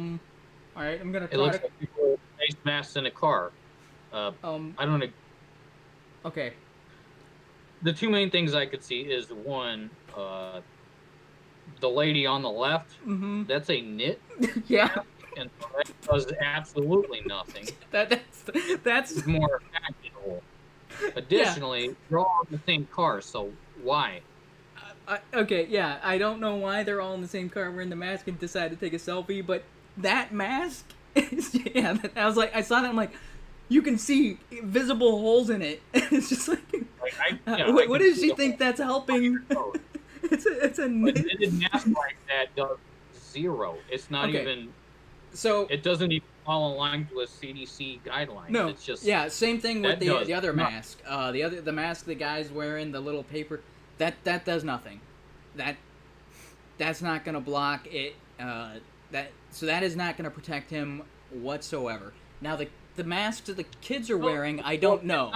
right, I'm gonna. It looks like people with face masks in a car. I don't know. Okay. The two main things I could see is one, the lady on the left. Mm-hmm. That's a knit. Yeah. And that does absolutely nothing. That's more actionable. Additionally, they're all in the same car, so why? Okay, yeah, I don't know why they're all in the same car wearing the mask and decide to take a selfie, but that mask, yeah, I was like, I saw that, I'm like, you can see visible holes in it. It's just like what does she think that's helping? it's a knitted mask like that does zero. It's not even. So it doesn't even fall in line with CDC guidelines. No, it's just same thing with the other mask. The mask the guy's wearing, the little paper. That does nothing. That's not gonna block it. So that is not gonna protect him whatsoever. Now the masks that the kids are wearing, I don't know.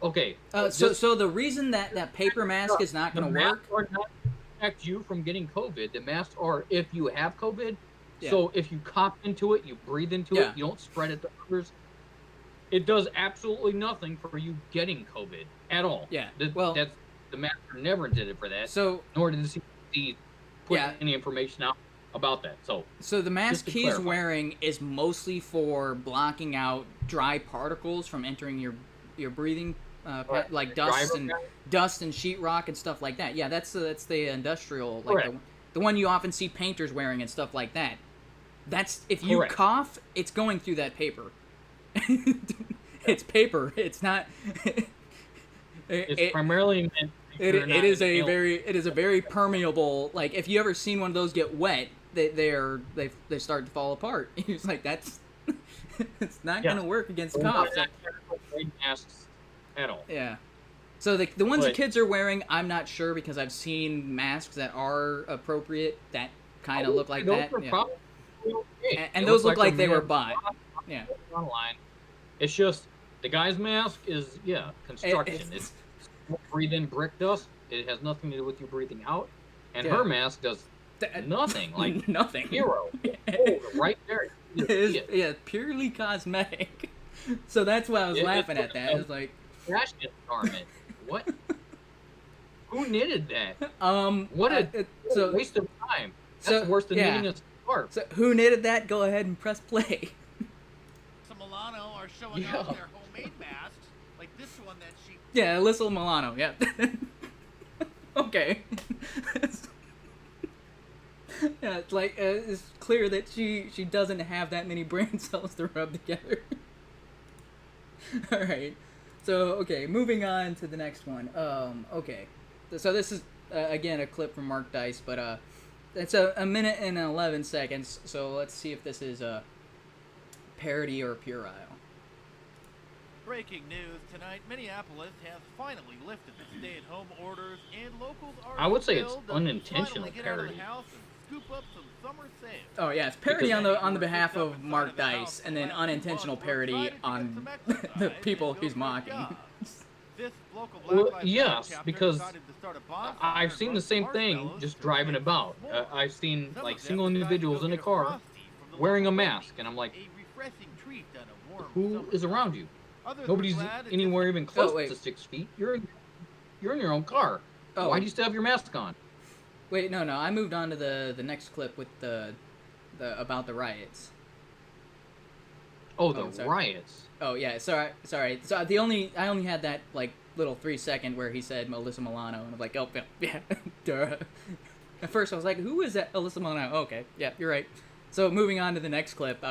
Okay. So the reason that paper mask is not gonna work. Are not to protect you from getting COVID. The masks are if you have COVID. Yeah. So if you cough into it, you breathe into it, you don't spread it to others. It does absolutely nothing for you getting COVID at all. Yeah. That's the masks are never intended for that. So nor did the CDC put any information out about that. So the mask he's wearing is mostly for blocking out dry particles from entering your breathing, like dust and sheetrock and stuff like that. Yeah, that's the industrial, like the one you often see painters wearing and stuff like that. That's if you cough, it's going through that paper. It's paper. It's not. It's primarily meant. It is a very permeable. Like if you ever seen one of those get wet, they start to fall apart. It's like that's. It's not gonna work against coughs. Masks at all. Yeah. So the ones the kids are wearing, I'm not sure because I've seen masks that are appropriate that kind of look like that. Yeah. And those look like they were bought. Yeah. Online. It's just the guy's mask is construction. It's breathe in brick dust. It has nothing to do with you breathing out. And her mask does nothing. Like nothing. Zero. Right there. Yeah, purely cosmetic. So that's why I was laughing at that. It's like fashion garment. What? Who knitted that? What a waste of time. That's worse than knitting a scarf. So who knitted that? Go ahead and press play. Some Milano are showing off their homemade masks, like this one that she. Yeah, Alyssa Milano. Yeah. Okay. Yeah, it's like it's clear that she doesn't have that many brain cells to rub together. All right. So okay, moving on to the next one. Okay. So this is again a clip from Mark Dice, but it's a minute and 11 seconds. So let's see if this is a parody or puerile. Breaking news tonight, Minneapolis has finally lifted the stay-at-home orders, and locals are I would say it's thrilled to unintentional finally get out of the parody. house and scoop up some summer sales. Oh yeah, it's parody on the behalf of Mark Dice, and then unintentional parody on the people he's mocking. This local Well, Black Lives Matter yes, chapter because decided to start a bonfire I've and sing the roast same thing marshmallows just to driving raise about. support. I've seen Some like of them single decided to individuals go in a get a car Frosty from the wearing a local mask, bakery, and I'm like, a refreshing treat on a warm who summer is night. around you? Others Nobody's were glad it anywhere just even close wait. to 6 feet. You're in your own car. Oh. Why do you still have your mask on? Wait, no, I moved on to the next clip with the about the riots. Oh, the sorry. riots. Oh yeah, sorry. So I only had that like little 3-second where he said Alyssa Milano, and I'm like, oh yeah, duh. At first I was like, who is that Alyssa Milano? Oh, okay, yeah, you're right. So moving on to the next clip,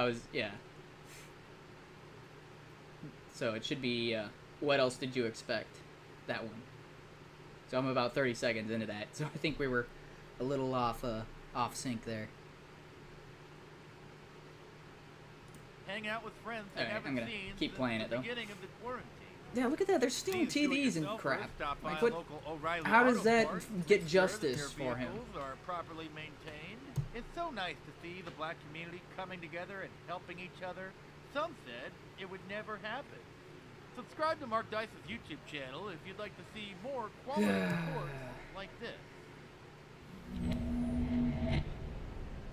So it should be what else did you expect? That one. So I'm about 30 seconds into that, so I think we were a little off sync there. hang out with friends they Alright, I'm haven't gonna seen keep since playing the it, though. beginning of the quarantine. Yeah, look at that. They're stealing These TVs and do-it-yourselfers crap. stop by Like, a what? local O'Reilly How does Auto that Parts to get make sure that justice their for him? vehicles are properly maintained. It's so nice to see the black community coming together and helping each other. Some said it would never happen. Subscribe to Mark Dice's YouTube channel if you'd like to see more quality reports like this.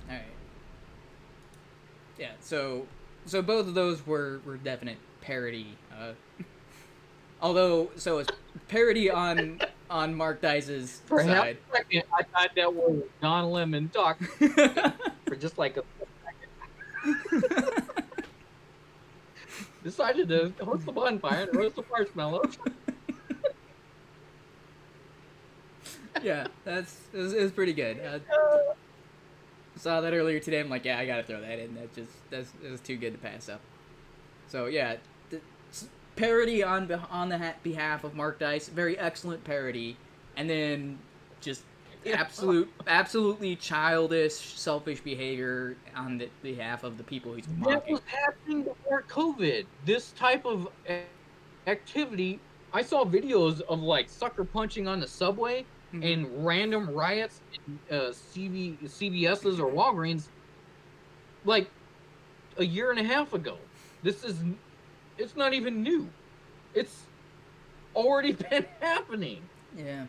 Alright. Yeah, so both of those were definite parody. Although, so it's parody on Mark Dice's For half side. a second, I thought that was Don Lemon talking for just like a second. Decided to host the bonfire and roast the marshmallows. Yeah, it was pretty good. Saw that earlier today. I'm like, yeah, I gotta throw that in. That was too good to pass up. So yeah, parody on the behalf of Mark Dice, very excellent parody, and then just absolutely childish, selfish behavior on the behalf of the people he's That mocking. was happening before COVID. This type of activity, I saw videos of like sucker punching on the subway and random riots in CVS's or Walgreens like a year and a half ago. It's not even new. It's already been happening. Yeah.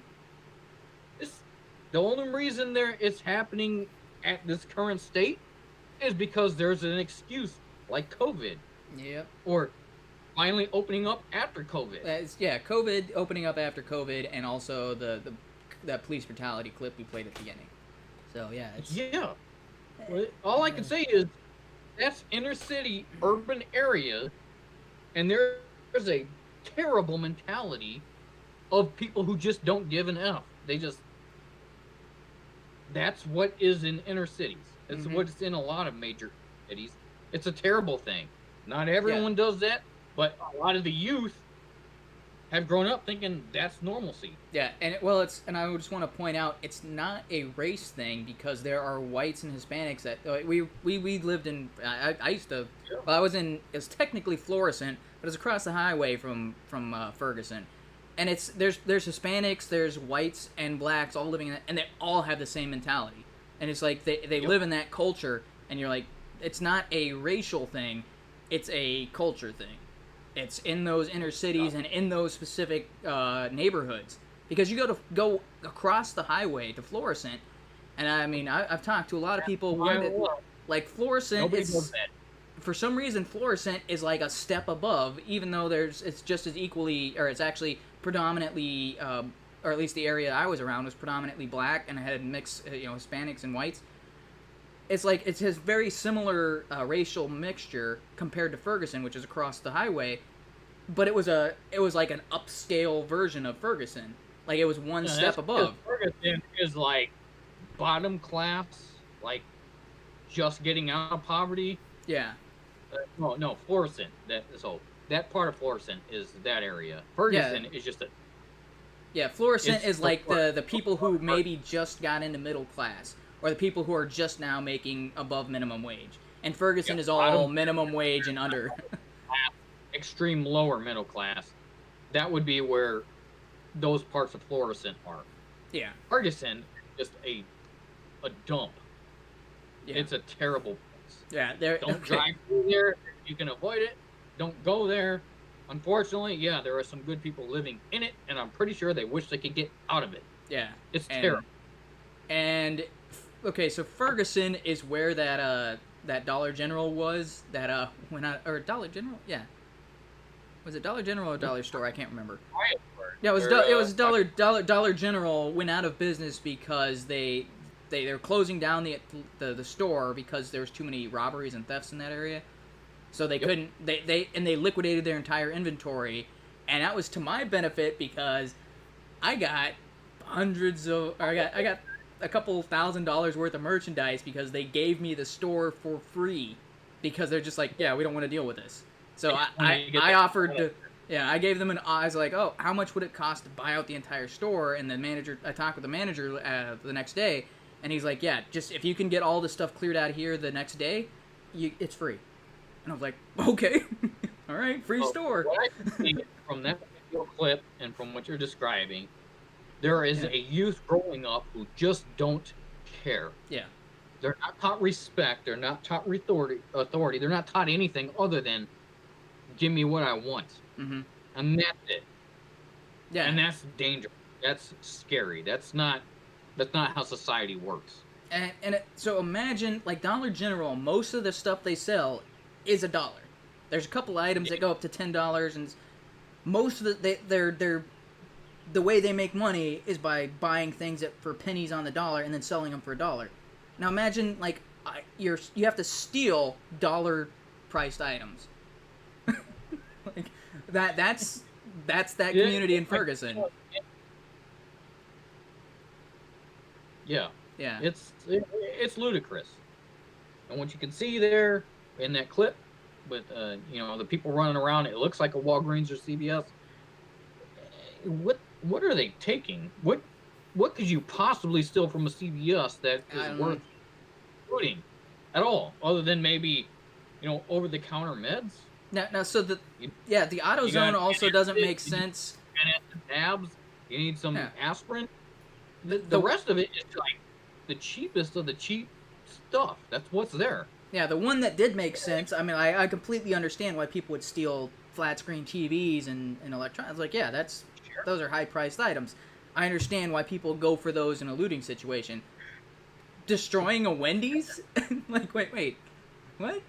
The only reason it's happening at this current state is because there's an excuse like COVID. Yep. Or finally opening up after COVID. COVID opening up after COVID, and also that police brutality clip we played at the beginning. So yeah, Well, all I can say is that's inner city, urban area, and there's a terrible mentality of people who just don't give an F. That's what is in inner cities. It's what's in a lot of major cities. It's a terrible thing. Not everyone does that, but a lot of the youth have grown up thinking that's normalcy. Yeah, and I just want to point out, it's not a race thing, because there are whites and Hispanics that we lived in. I used to. Well, it's technically Florissant, but it's across the highway from Ferguson, and there's Hispanics, there's whites and blacks all living in that, and they all have the same mentality, and it's like they live in that culture, and you're like, it's not a racial thing, it's a culture thing. It's in those inner cities and in those specific neighborhoods, because you go across the highway to Florissant, and I mean I've talked to a lot of people like Florissant. For some reason Florissant is like a step above, even though it's just as equally, or it's actually predominantly or at least the area I was around, was predominantly black and had mixed, Hispanics and whites. It's like it has very similar racial mixture compared to Ferguson, which is across the highway, but it was like an upscale version of Ferguson. Like it was one step above. Ferguson is like bottom class, like just getting out of poverty. Yeah. No, Florissant. That part of Florissant is that area. Ferguson is just a. Yeah, Florissant is like the people who maybe just got into middle class, or the people who are just now making above minimum wage. And Ferguson is all minimum wage and under. Extreme lower middle class. That would be where those parts of Florissant are. Yeah. Ferguson is just a dump. Yeah. It's a terrible place. Yeah, don't drive through there if you can avoid it. Don't go there. Unfortunately, yeah, there are some good people living in it, and I'm pretty sure they wish they could get out of it. Yeah. It's terrible. And okay, so Ferguson is where that Dollar General was, that went out, or Dollar General? Yeah. Was it Dollar General or Dollar Store? I can't remember. Yeah, it was Dollar General went out of business because they're closing down the store because there was too many robberies and thefts in that area. So they couldn't they liquidated their entire inventory, and that was to my benefit because I got I got a couple $1,000s worth of merchandise because they gave me the store for free because they're just like, yeah, we don't want to deal with this. So I offered to, I gave them I was like, oh, how much would it cost to buy out the entire store? And I talked with the manager the next day, and he's like, yeah, just if you can get all the stuff cleared out here the next day, it's free. And I was like, okay, all right, free store. What I can see from that video clip and from what you're describing, there is a youth growing up who just don't care. Yeah. They're not taught respect. They're not taught authority. They're not taught anything other than give me what I want. Mm-hmm. And that's it. Yeah. And that's dangerous. That's scary. That's not how society works. So imagine, like Dollar General, most of the stuff they sell is $1. There's a couple items that go up to $10, and most of the way they make money is by buying things for pennies on the dollar and then selling them for $1. Now imagine like you have to steal dollar-priced items. Like that's that community in Ferguson. Yeah. Yeah. It's ludicrous. And what you can see there in that clip with the people running around, it looks like a Walgreens or CVS. What are they taking? What could you possibly steal from a CVS that is worth looting at all, other than maybe over the counter meds? Now, so the AutoZone also doesn't make sense. Tabs. You need some aspirin. The rest of it is like the cheapest of the cheap stuff. That's what's there. Yeah, the one that did make sense. I mean, I completely understand why people would steal flat screen TVs and electronics. Like, yeah, those are high priced items. I understand why people go for those in a looting situation. Destroying a Wendy's? Like, wait, what?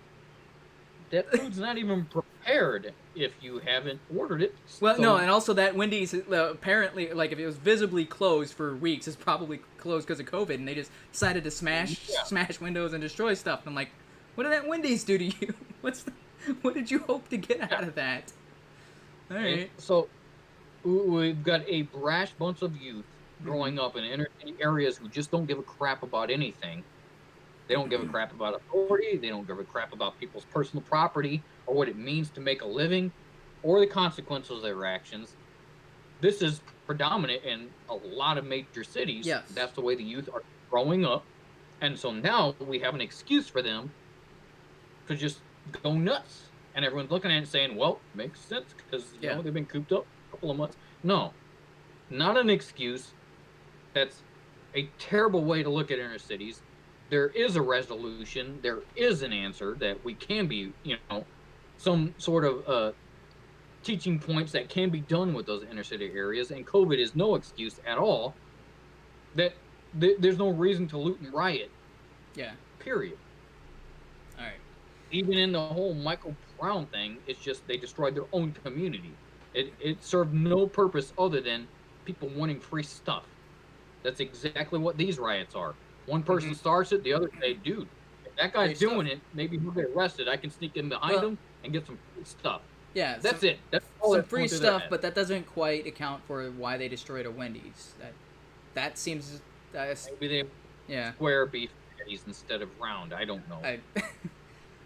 That food's not even prepared if you haven't ordered it. Well, no, and also that Wendy's, apparently, like, if it was visibly closed for weeks, it's probably closed because of COVID, and they just decided to smash windows and destroy stuff. And I'm like, what did that Wendy's do to you? What did you hope to get out of that? All right. So we've got a brash bunch of youth growing up in inner city areas who just don't give a crap about anything. They don't give a crap about authority. They don't give a crap about people's personal property or what it means to make a living or the consequences of their actions. This is predominant in a lot of major cities. Yes. That's the way the youth are growing up. And so now we have an excuse for them to just go nuts. And everyone's looking at it and saying, well, makes sense because they've been cooped up a couple of months. No, not an excuse. That's a terrible way to look at inner cities. There is a resolution. There is an answer that we can be, some sort of teaching points that can be done with those inner city areas. And COVID is no excuse at all. That there's no reason to loot and riot. Yeah. Period. All right. Even in the whole Michael Brown thing, it's just they destroyed their own community. It served no purpose other than people wanting free stuff. That's exactly what these riots are. One person starts it, the other say, dude, if that guy's Free doing stuff. it, maybe he'll get arrested. I can sneak in behind him and get some free stuff. Yeah, That's it. That's all some that's free going through their stuff, head. but that doesn't quite account for why they destroyed a Wendy's. That seems Maybe they square beef patties instead of round. I don't know.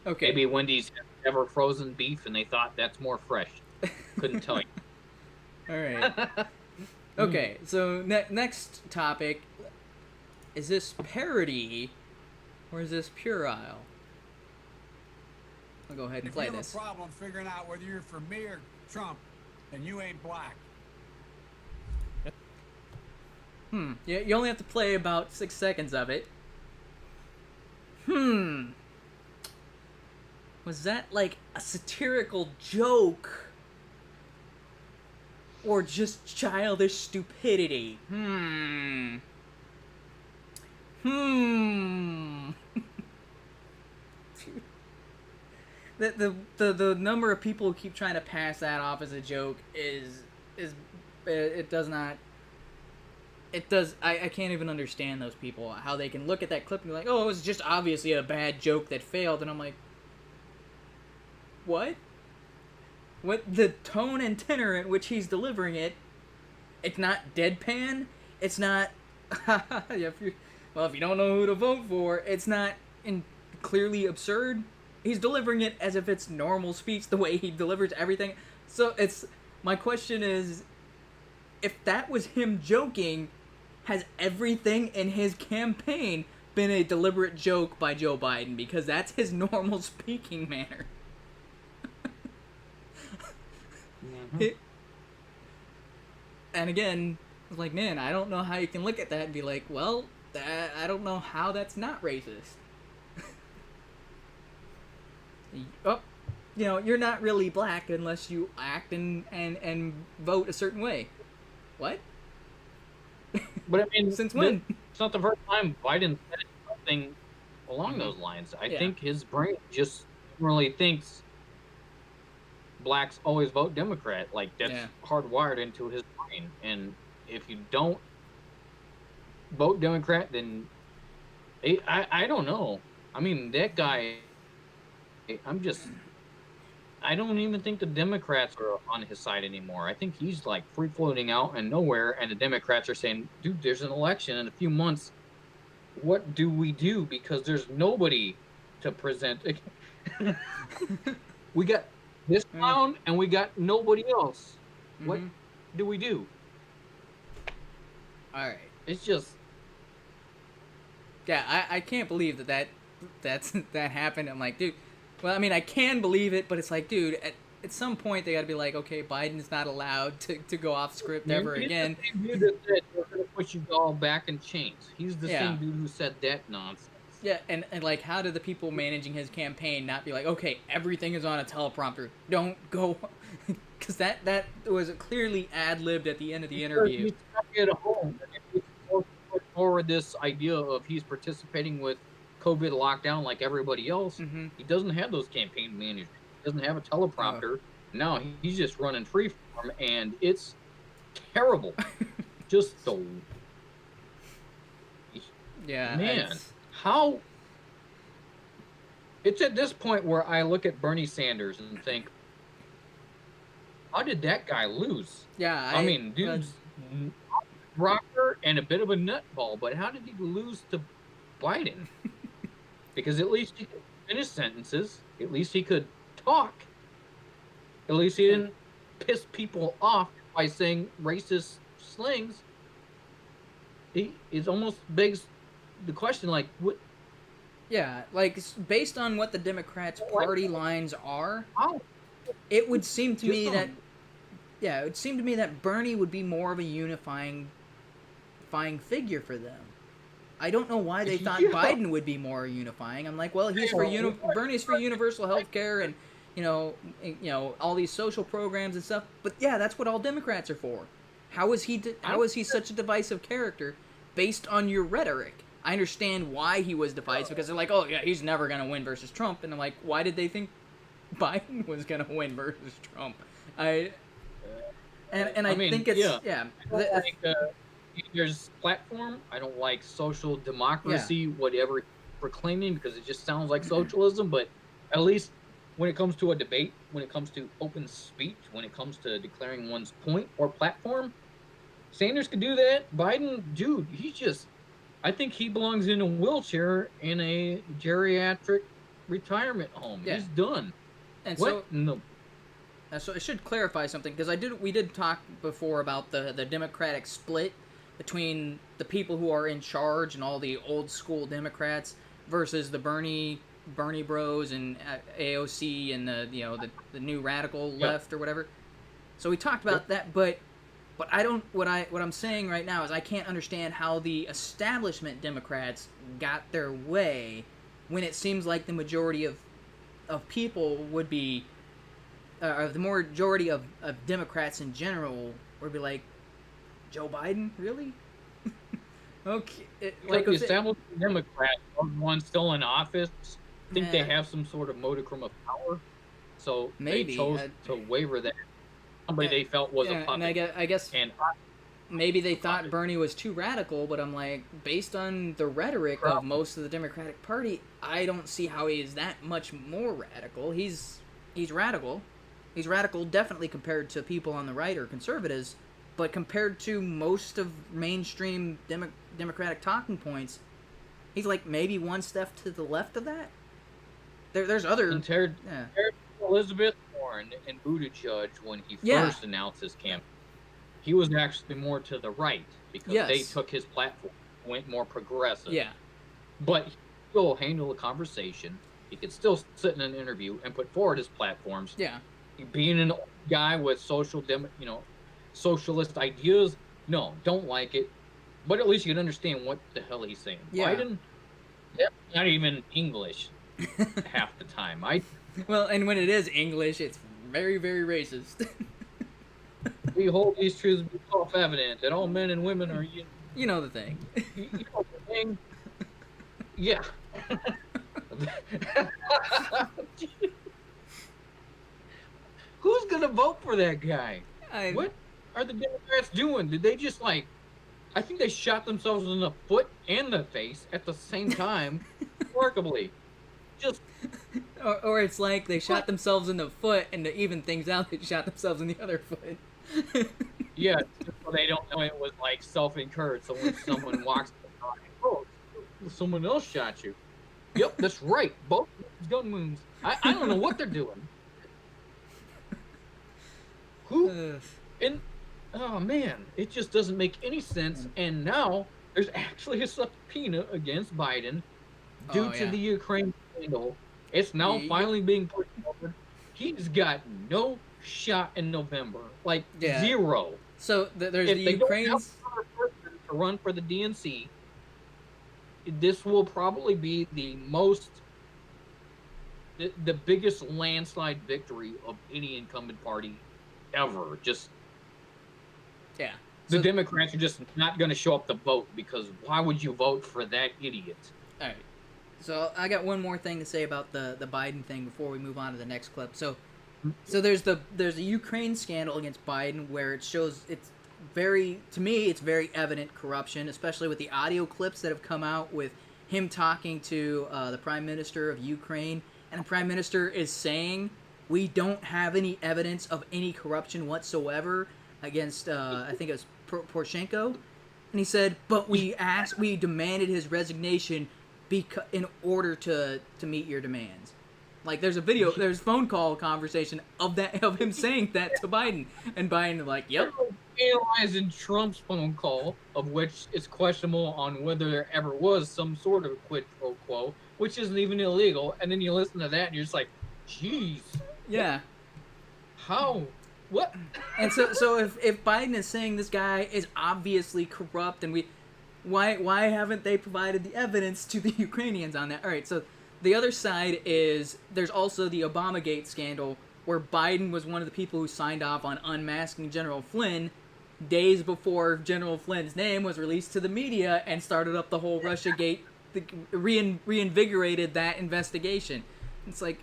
Okay. Maybe Wendy's has ever frozen beef and they thought that's more fresh. Couldn't tell you. All right. Okay, so next topic. Is this parody or is this puerile? I'll go ahead and play this. If you have a problem figuring out whether you're for me or Trump, then you ain't black. Yeah, you only have to play about 6 seconds of it. Was that like a satirical joke? Or just childish stupidity? The number of people who keep trying to pass that off as a joke is it does not. It does. I can't even understand those people, how they can look at that clip and be like, oh, it was just obviously a bad joke that failed, and I'm like, what? What, the tone and tenor in which he's delivering it, it's not deadpan, it's not, if you don't know who to vote for, it's not clearly absurd. He's delivering it as if it's normal speech, the way he delivers everything. So my question is, if that was him joking, has everything in his campaign been a deliberate joke by Joe Biden? Because that's his normal speaking manner. And again, I was like, man, I don't know how you can look at that and be like, well, I don't know how that's not racist. You're not really black unless you act and vote a certain way. What? But I mean, since when? It's not the first time Biden said something along those lines. I think his brain just really thinks blacks always vote Democrat. Like, that's hardwired into his brain. And if you don't vote Democrat, then I don't know. I mean, that guy, I don't even think the Democrats are on his side anymore. I think he's like free floating out and nowhere, and the Democrats are saying, dude, there's an election in a few months. What do we do? Because there's nobody to present. We got this clown and we got nobody else. What do we do? All right. It's just... Yeah, I can't believe that happened. I'm like, dude... Well, I mean, I can believe it, but it's like, dude, at some point they got to be like, okay, Biden's not allowed to go off script ever again. He's the same dude that said, we're going to put you all back in chains. He's the same dude who said that nonsense. Yeah, and like, how did the people managing his campaign not be like, okay, everything is on a teleprompter, don't go, because that was clearly ad-libbed at the end of the interview. He's stuck at home, and he's put forward this idea of he's participating with COVID lockdown like everybody else. He doesn't have those campaign managers. He doesn't have a teleprompter. No, he's just running freeform, and it's terrible. Just the... Yeah, man. How... It's at this point where I look at Bernie Sanders and think, how did that guy lose? Yeah, I mean, dude's rocker and a bit of a nutball, but how did he lose to Biden? Because at least he could finish sentences. At least he could talk. At least he didn't piss people off by saying racist slings. It almost begs the question, like, what? Yeah, like, based on what the Democrats' party lines are, it would seem to me that... Yeah, it would seem to me that Bernie would be more of a unifying figure for them. I don't know why they thought Biden would be more unifying. I'm like, well, he's for Bernie's for universal health care and all these social programs and stuff. But yeah, that's what all Democrats are for. How is he such a divisive character based on your rhetoric? I understand why he was divisive, because they're like, oh yeah, he's never gonna win versus Trump, and I'm like, why did they think Biden was gonna win versus Trump? And I think it's I don't like there's platform. I don't like social democracy, whatever it's proclaiming, because it just sounds like socialism. But at least when it comes to a debate, when it comes to open speech, when it comes to declaring one's point or platform, Sanders could do that. Biden, dude, I think he belongs in a wheelchair in a geriatric retirement home. Yeah. He's done. And what? So I should clarify something, because we did talk before about the Democratic split between the people who are in charge and all the old school Democrats versus the Bernie Bros and AOC and the new radical left or whatever. So we talked about that, but I don't. What I'm saying right now is I can't understand how the establishment Democrats got their way when it seems like the majority of people would be, the majority of Democrats in general would be like, Joe Biden, really? Okay, like the established Democrats, the ones still in office, think they have some sort of modicum of power, so maybe they chose to waiver that. Somebody they felt was a puppet. And I guess maybe they thought Bernie was too radical, but I'm like, based on the rhetoric of most of the Democratic Party, I don't see how he is that much more radical. He's radical. He's radical definitely compared to people on the right or conservatives, but compared to most of mainstream Democratic talking points, he's like maybe one step to the left of that. There's other... Elizabeth Warren and Buttigieg, when he first announced his campaign, he was actually more to the right because they took his platform, went more progressive. Yeah. But he still handle a conversation. He could still sit in an interview and put forward his platforms. Yeah. Being an old guy with socialist ideas, no, don't like it. But at least you can understand what the hell he's saying. Yeah. Biden, not even English half the time. Well, and when it is English, it's very, very racist. We hold these truths to be self-evident that all men and women are... You know the thing. You know the thing? Yeah. Who's gonna vote for that guy? What are the Democrats doing? Did they just I think they shot themselves in the foot and the face at the same time, remarkably. Just... Or it's like they shot themselves in the foot, and to even things out, they shot themselves in the other foot. Yeah, so they don't know it was self-incurred. So when someone walks by, oh, someone else shot you. Yep, that's right. Both gun wounds. I don't know what they're doing. Who? And oh man, it just doesn't make any sense. And now there's actually a subpoena against Biden due to the Ukraine scandal. It's now finally being put forward. He's got no shot in November, zero. So there's if the they Ukrainians don't have another person to run for the DNC. This will probably be the biggest landslide victory of any incumbent party ever. The Democrats are just not going to show up to vote, because why would you vote for that idiot? All right. So I got one more thing to say about the Biden thing before we move on to the next clip. So there's the Ukraine scandal against Biden, where it shows it's very evident corruption, especially with the audio clips that have come out with him talking to the Prime Minister of Ukraine, and the Prime Minister is saying we don't have any evidence of any corruption whatsoever against I think it was Poroshenko, and he said, but we demanded his resignation in order to meet your demands. There's phone call conversation of him saying that to Biden, and Biden yep. Analyzing Trump's phone call, of which it's questionable on whether there ever was some sort of quid pro quo, which isn't even illegal, and then you listen to that and you're just like, jeez. Yeah. How? What? And so if Biden is saying this guy is obviously corrupt, and why haven't they provided the evidence to the Ukrainians on that? All right, so the other side is there's also the Obamagate scandal, where Biden was one of the people who signed off on unmasking General Flynn days before General Flynn's name was released to the media and started up the whole Russiagate, reinvigorated that investigation. It's like,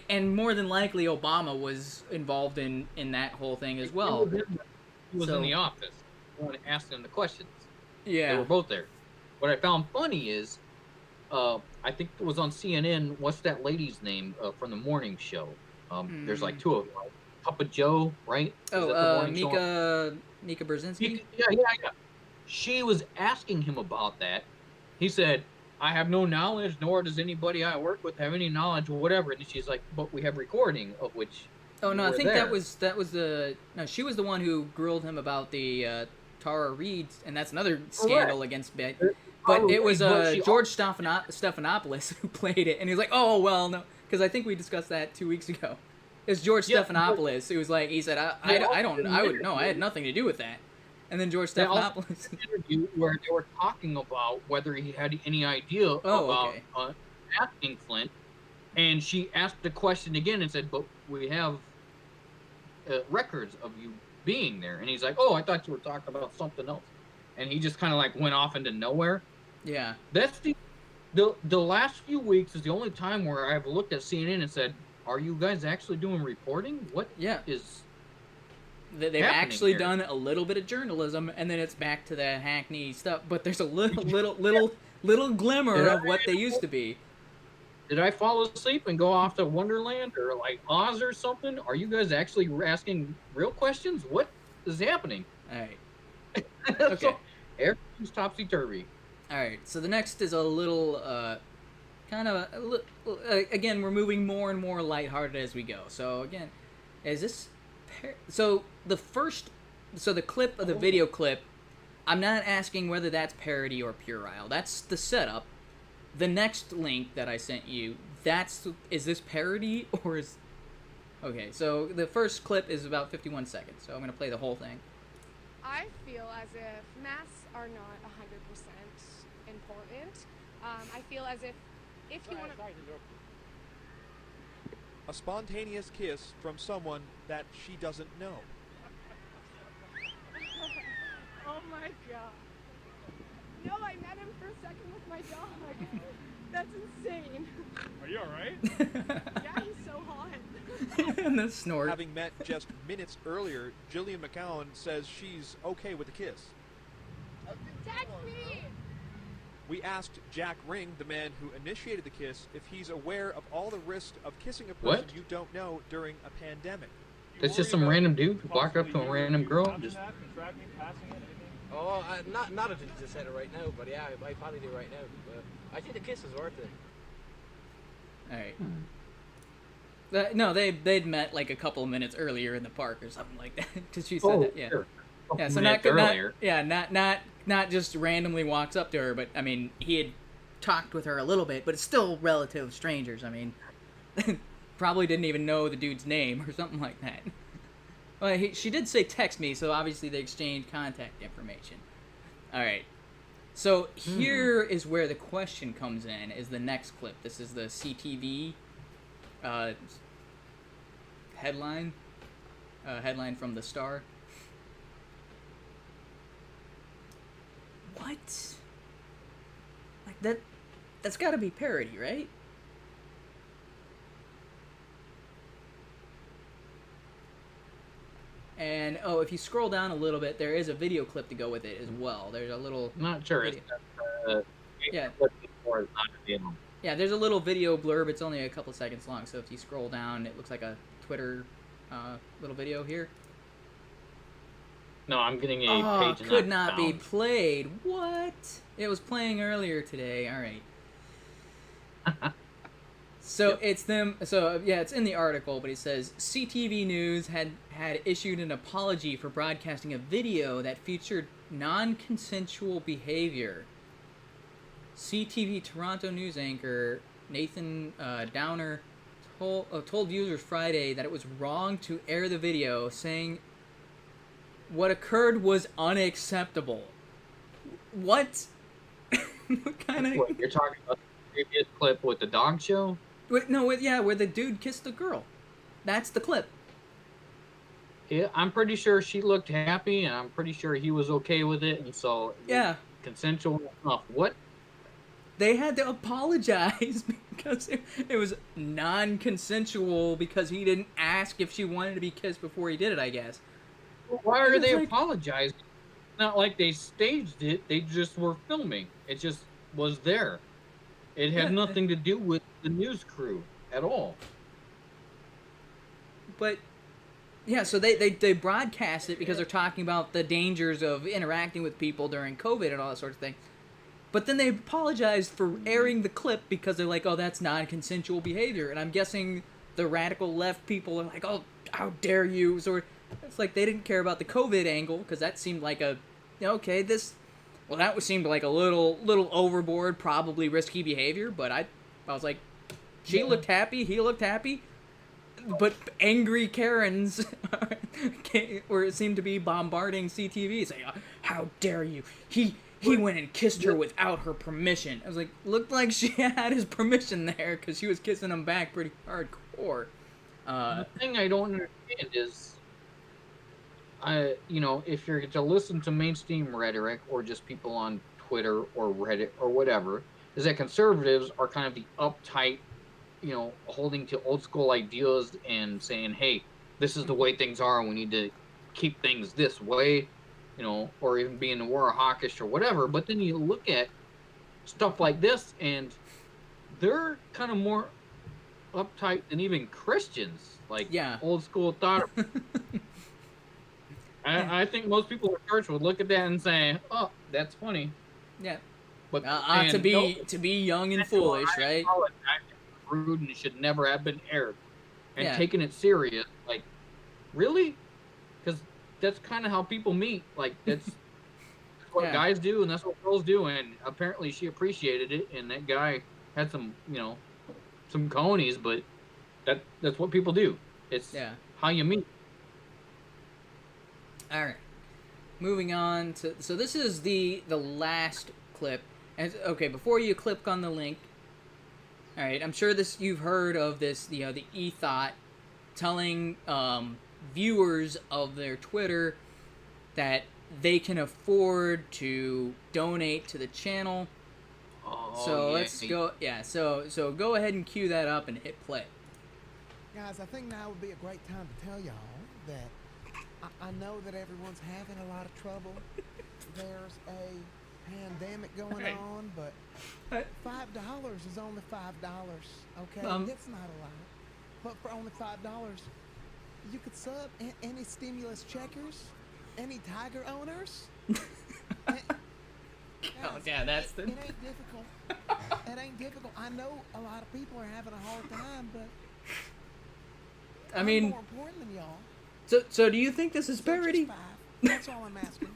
and more than likely Obama was involved in that whole thing as well. He was in the office. When I asked him the questions. Yeah. They were both there. What I found funny is, I think it was on CNN. What's that lady's name from the morning show? There's like two of them. Papa Joe, right? Mika Brzezinski? Yeah. She was asking him about that. He said, I have no knowledge, nor does anybody I work with have any knowledge or whatever. And she's like, but we have recording of which. Oh no, I think that was the no. She was the one who grilled him about the Tara Reid, and that's another scandal against Bet. But it was George Stephanopoulos who played it, and he was like, "Oh well, no," because I think we discussed that 2 weeks ago. It's George Stephanopoulos who was like, he said, I had nothing to do with that." And then George Stephanopoulos an interview where they were talking about whether he had any idea about asking Flint, and she asked the question again and said, "But we have records of you being there," and he's like, "Oh, I thought you were talking about something else," and he just kind of like went off into nowhere. Yeah, that's the last few weeks is the only time where I've looked at CNN and said, "Are you guys actually doing reporting? What is?" They've actually done a little bit of journalism, and then it's back to the hackney stuff. But there's a little glimmer of what they used to be. Did I fall asleep and go off to Wonderland or like Oz or something? Are you guys actually asking real questions? What is happening? All right. Okay. So, everything's topsy-turvy. All right. So the next is a little, again, we're moving more and more lighthearted as we go. So again, is this... So the clip of the video clip, I'm not asking whether that's parody or puerile. That's the setup. The next link that I sent you, is this parody or is... Okay, so the first clip is about 51 seconds, so I'm going to play the whole thing. I feel as if masks are not 100% important. I feel as if you want to... A spontaneous kiss from someone that she doesn't know. Oh my god. No, I met him for a second with my dog. That's insane. Are you alright? Yeah, he's so hot. And the snort. Having met just minutes earlier, Jillian McCowan says she's okay with the kiss. Text me! We asked Jack Ring, the man who initiated the kiss, if he's aware of all the risks of kissing a person you don't know during a pandemic. That's just some random dude who walked up to a random girl. Just... Oh, not if you just said it right now, but yeah, I probably do right now. But I think the kiss is worth it. All right. No, they'd met like a couple of minutes earlier in the park or something like that. Because she said that, yeah. Sure. Yeah, so not just randomly walks up to her, but I mean, he had talked with her a little bit, but it's still relative strangers. I mean, probably didn't even know the dude's name or something like that. Well, she did say text me, so obviously they exchanged contact information. All right. So here is where the question comes in, is the next clip. This is the CTV headline from the Star. What? Like that's got to be parody, right? And if you scroll down a little bit, there is a video clip to go with it as well. There's a little... I'm not sure. Yeah, there's a little video blurb. It's only a couple seconds long, so if you scroll down, it looks like a Twitter little video here. No, I'm getting a page. Could not be played. What? It was playing earlier today. All right. So it's them. So yeah, it's in the article, but it says CTV News had issued an apology for broadcasting a video that featured non-consensual behavior. CTV Toronto news anchor Nathan Downer told viewers Friday that it was wrong to air the video, saying what occurred was unacceptable. What? What kind of... What, you're talking about the previous clip with the dog show? Where the dude kissed the girl. That's the clip. Yeah, I'm pretty sure she looked happy, and I'm pretty sure he was okay with it, and so... Yeah. Consensual enough. What? they had to apologize because it was non-consensual because he didn't ask if she wanted to be kissed before he did it, I guess. Why are they like, apologizing? It's not like they staged it. They just were filming. It just was there. It had nothing to do with the news crew at all. But yeah, so they broadcast it because they're talking about the dangers of interacting with people during COVID and all that sort of thing. But then they apologized for airing the clip because they're like, oh, that's non-consensual behavior. And I'm guessing the radical left people are like, oh, how dare you? So it's like they didn't care about the COVID angle because that seemed like a, okay, that seemed like a little overboard, probably risky behavior. But I was like, she looked happy, he looked happy. But angry Karens where it seemed to be bombarding CTV saying, how dare you? He went and kissed her without her permission. I was like, looked like she had his permission there because she was kissing him back pretty hardcore. The thing I don't understand is, if you're to listen to mainstream rhetoric or just people on Twitter or Reddit or whatever, is that conservatives are kind of the uptight, holding to old school ideas and saying, hey, this is the way things are and we need to keep things this way, or even being war hawkish or whatever. But then you look at stuff like this and they're kind of more uptight than even Christians, like old school thought. I think most people in church would look at that and say, oh, that's funny. Yeah. But to be young and foolish, right? Rude and it should never have been aired, and taking it serious, like, really? Because that's kind of how people meet. Like, that's what guys do and that's what girls do, and apparently she appreciated it, and that guy had some some conies, but that's what people do. It's how you meet. All right, moving on to, so this is the last clip, and okay, before you click on the link. All right, I'm sure you've heard of this, the Thot telling viewers of their Twitter that they can afford to donate to the channel. Let's go. Yeah, so go ahead and cue that up and hit play. Guys, I think now would be a great time to tell y'all that I know that everyone's having a lot of trouble. There's a pandemic going on, but $5 is only $5, okay? It's not a lot. But for only $5, you could sub any stimulus checkers, any tiger owners. Guys, that's the... It ain't difficult. It ain't difficult. I know a lot of people are having a hard time, but I mean, I'm more important than y'all. So do you think this is parody? That's all I'm asking.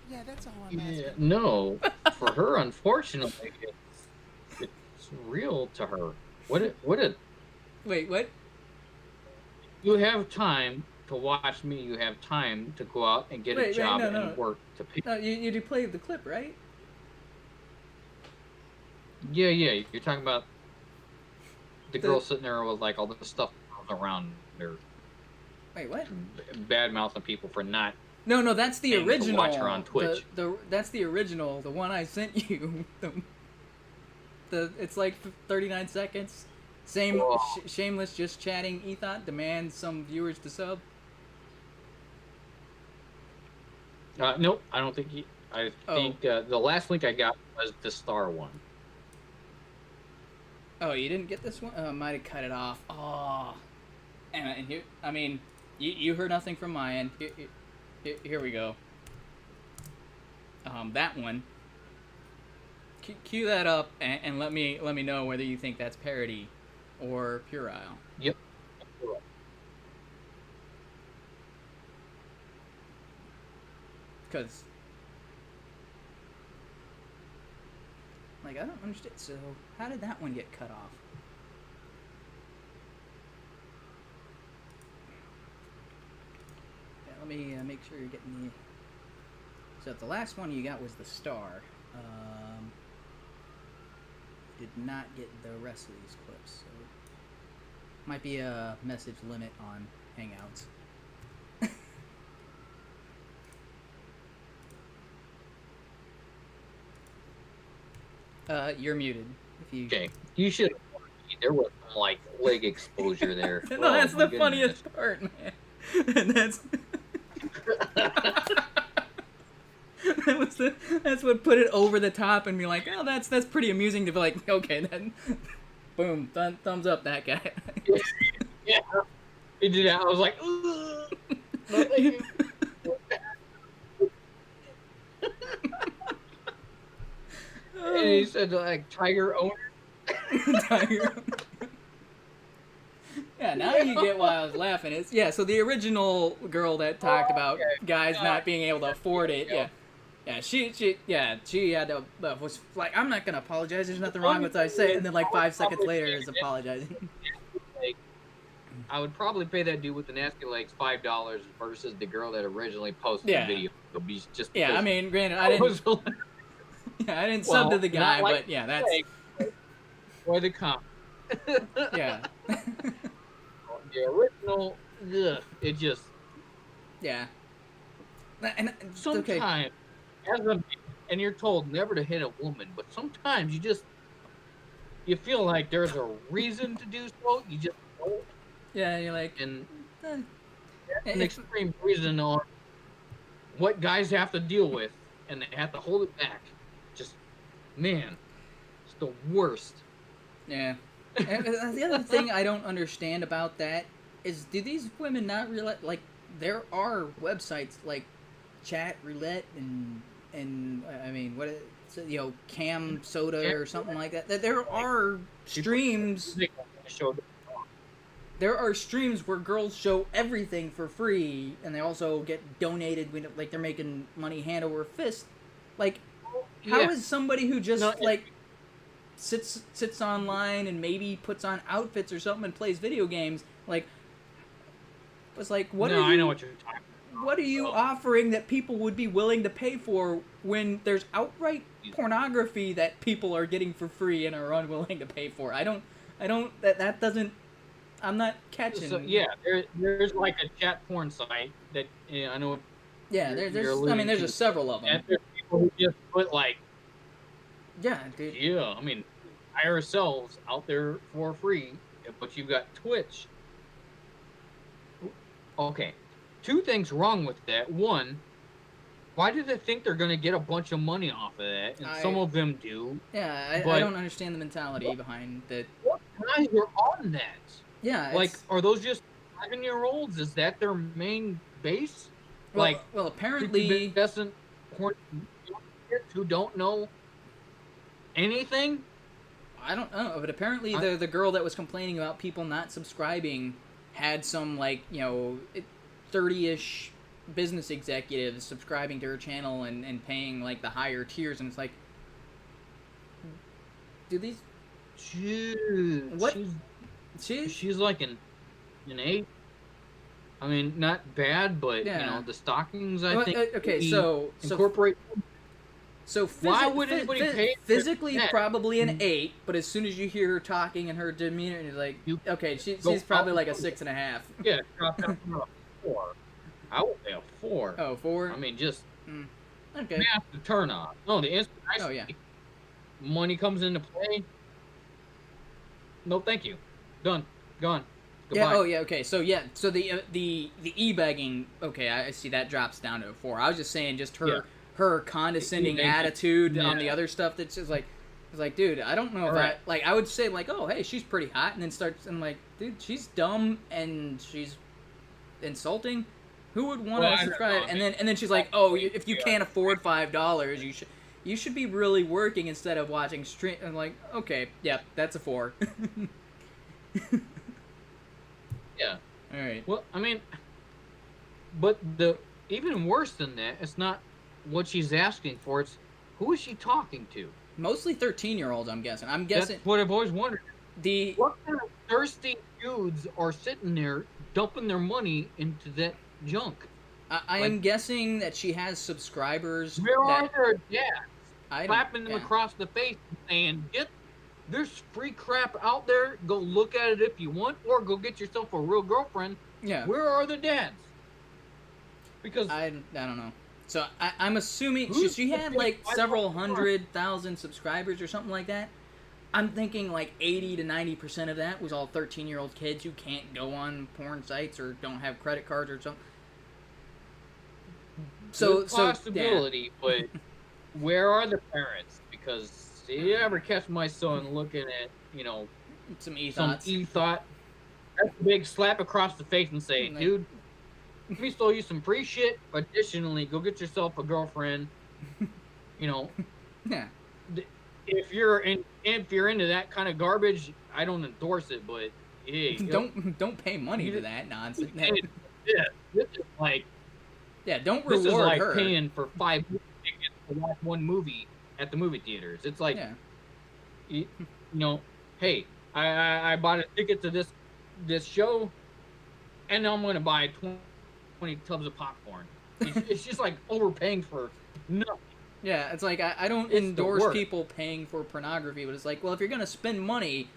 Yeah, that's all I'm asking. Yeah, no, for her, unfortunately, it's real to her. Wait, what? You have time to watch me. You have time to go out and get a job and work to pay. No, you do play the clip, right? Yeah. You're talking about the girl sitting there with like all the stuff around her. Wait, what? Bad mouthing people for not. No, that's the original. Watch her on Twitch. That's the original, the one I sent you. It's like 39 seconds. Same shameless, just chatting. Thot demands some viewers to sub. Nope, I don't think he. I think the last link I got was the star one. Oh, you didn't get this one? Oh, I might have cut it off. Oh, and here, I mean, you heard nothing from my end. Here we go. That one. Cue that up and let me know whether you think that's parody or puerile. Yep. Because, like, I don't understand. So, how did that one get cut off? Yeah, let me make sure you're getting the... So, the last one you got was the star. Did not get the rest of these clips, so... Might be a message limit on Hangouts. You're muted. If you... Okay, you should. There was some like leg exposure there. No, that's the funniest part, man. And that's that's what put it over the top and be like, oh, that's pretty amusing to be like, okay, then, boom, thumbs up that guy. Yeah, he did that. I was like, ugh. No, thank you. And he said like tiger owner. Tiger owner. Yeah, now you get why I was laughing. It's so the original girl that talked about guys not being able to afford it. Yeah, she had to was like, I'm not gonna apologize. There's nothing wrong with what I say, and then like 5 seconds later is apologizing. I would probably pay that dude with the nasty legs $5 versus the girl that originally posted the video. I mean, granted, I didn't sub to the guy, but yeah, that's or the comp. Yeah. The original, it just and sometimes and you're told never to hit a woman, but sometimes you feel like there's a reason to do so. You just don't. Yeah, you're like, and an extreme reason on what guys have to deal with, and they have to hold it back. Just, man, it's the worst. Yeah. And the other thing I don't understand about that is, do these women not realize, like, there are websites like Chat Roulette and I mean, what is it, Cam Soda or something like that. That there are streams. There are streams where girls show everything for free, and they also get donated when, like, they're making money hand over fist. Like, how is somebody who just sits online and maybe puts on outfits or something and plays video games, like, was like, what are you, I know what you're talking about. What are you offering that people would be willing to pay for when there's outright pornography that people are getting for free and are unwilling to pay for? I don't that doesn't, I'm not catching. So, there's like a chat porn site that I know. Yeah, there's just several of them. And there's people who just put like. Yeah, dude. Yeah, I mean, ourselves out there for free, but you've got Twitch. Okay, 2 things wrong with that. One, why do they think they're going to get a bunch of money off of that? And some of them do. Yeah, I don't understand the mentality behind that. What guys are on that? Yeah, like, are those just 11-year-olds? Is that their main base? Well, apparently, kids who don't know anything. I don't know, but apparently the girl that was complaining about people not subscribing had some, like, 30-ish business executives subscribing to her channel and paying, like, the higher tiers, and it's like, do these... What? She's like an 8. I mean, not bad, but, the stockings, I think... Okay, so... Incorporate... So why would anybody pay? Physically, probably an 8, but as soon as you hear her talking and her demeanor, you're like, okay, she's probably like a 6.5. Yeah, drop down to a 4. I would say a 4. Oh, 4? I mean, just okay. Massive turn off. No, the instant money comes into play. No, thank you. Done. Gone. Goodbye. Yeah. Oh, yeah. Okay. So so the e-begging. Okay, I see that drops down to a 4. I was just saying, just her condescending attitude on the other stuff. That's just like, it's like, dude, I don't know if I would say like, oh, hey, she's pretty hot, and then starts and like, dude, she's dumb and she's insulting. Who would want to subscribe? And then she's like, oh, if you can't afford $5, you should be really working instead of watching stream. I'm like, okay, yeah, that's a 4. Yeah. All right. Well, I mean, but the even worse than that, it's not what she's asking for. It's who is she talking to? Mostly 13-year-olds, I'm guessing. That's what I've always wondered. What kind of thirsty dudes are sitting there dumping their money into that junk? I am guessing that she has subscribers. Where are their dads? Slapping them across the face and saying, there's free crap out there. Go look at it if you want, or go get yourself a real girlfriend. Yeah. Where are the dads? Because I don't know. So I'm assuming she had like several 100,000 subscribers or something like that. I'm thinking like 80 to 90% of that was all 13-year-old kids who can't go on porn sites or don't have credit cards or something. Good possibility, but where are the parents? Because you ever catch my son looking at, some e-thoughts. That's a big slap across the face and say, dude, let me sell you some free shit. Additionally, go get yourself a girlfriend. Yeah. If you're into that kind of garbage, I don't endorse it. But hey, don't pay money to that nonsense. This is like don't reward this is like her. paying for 5 movie tickets to watch one movie at the movie theaters. It's like, hey, I bought a ticket to this show, and now I'm going to buy 20 tubs of popcorn. It's just like overpaying for nothing. Yeah, it's like I don't endorse people paying for pornography, but it's like, well, if you're going to spend money,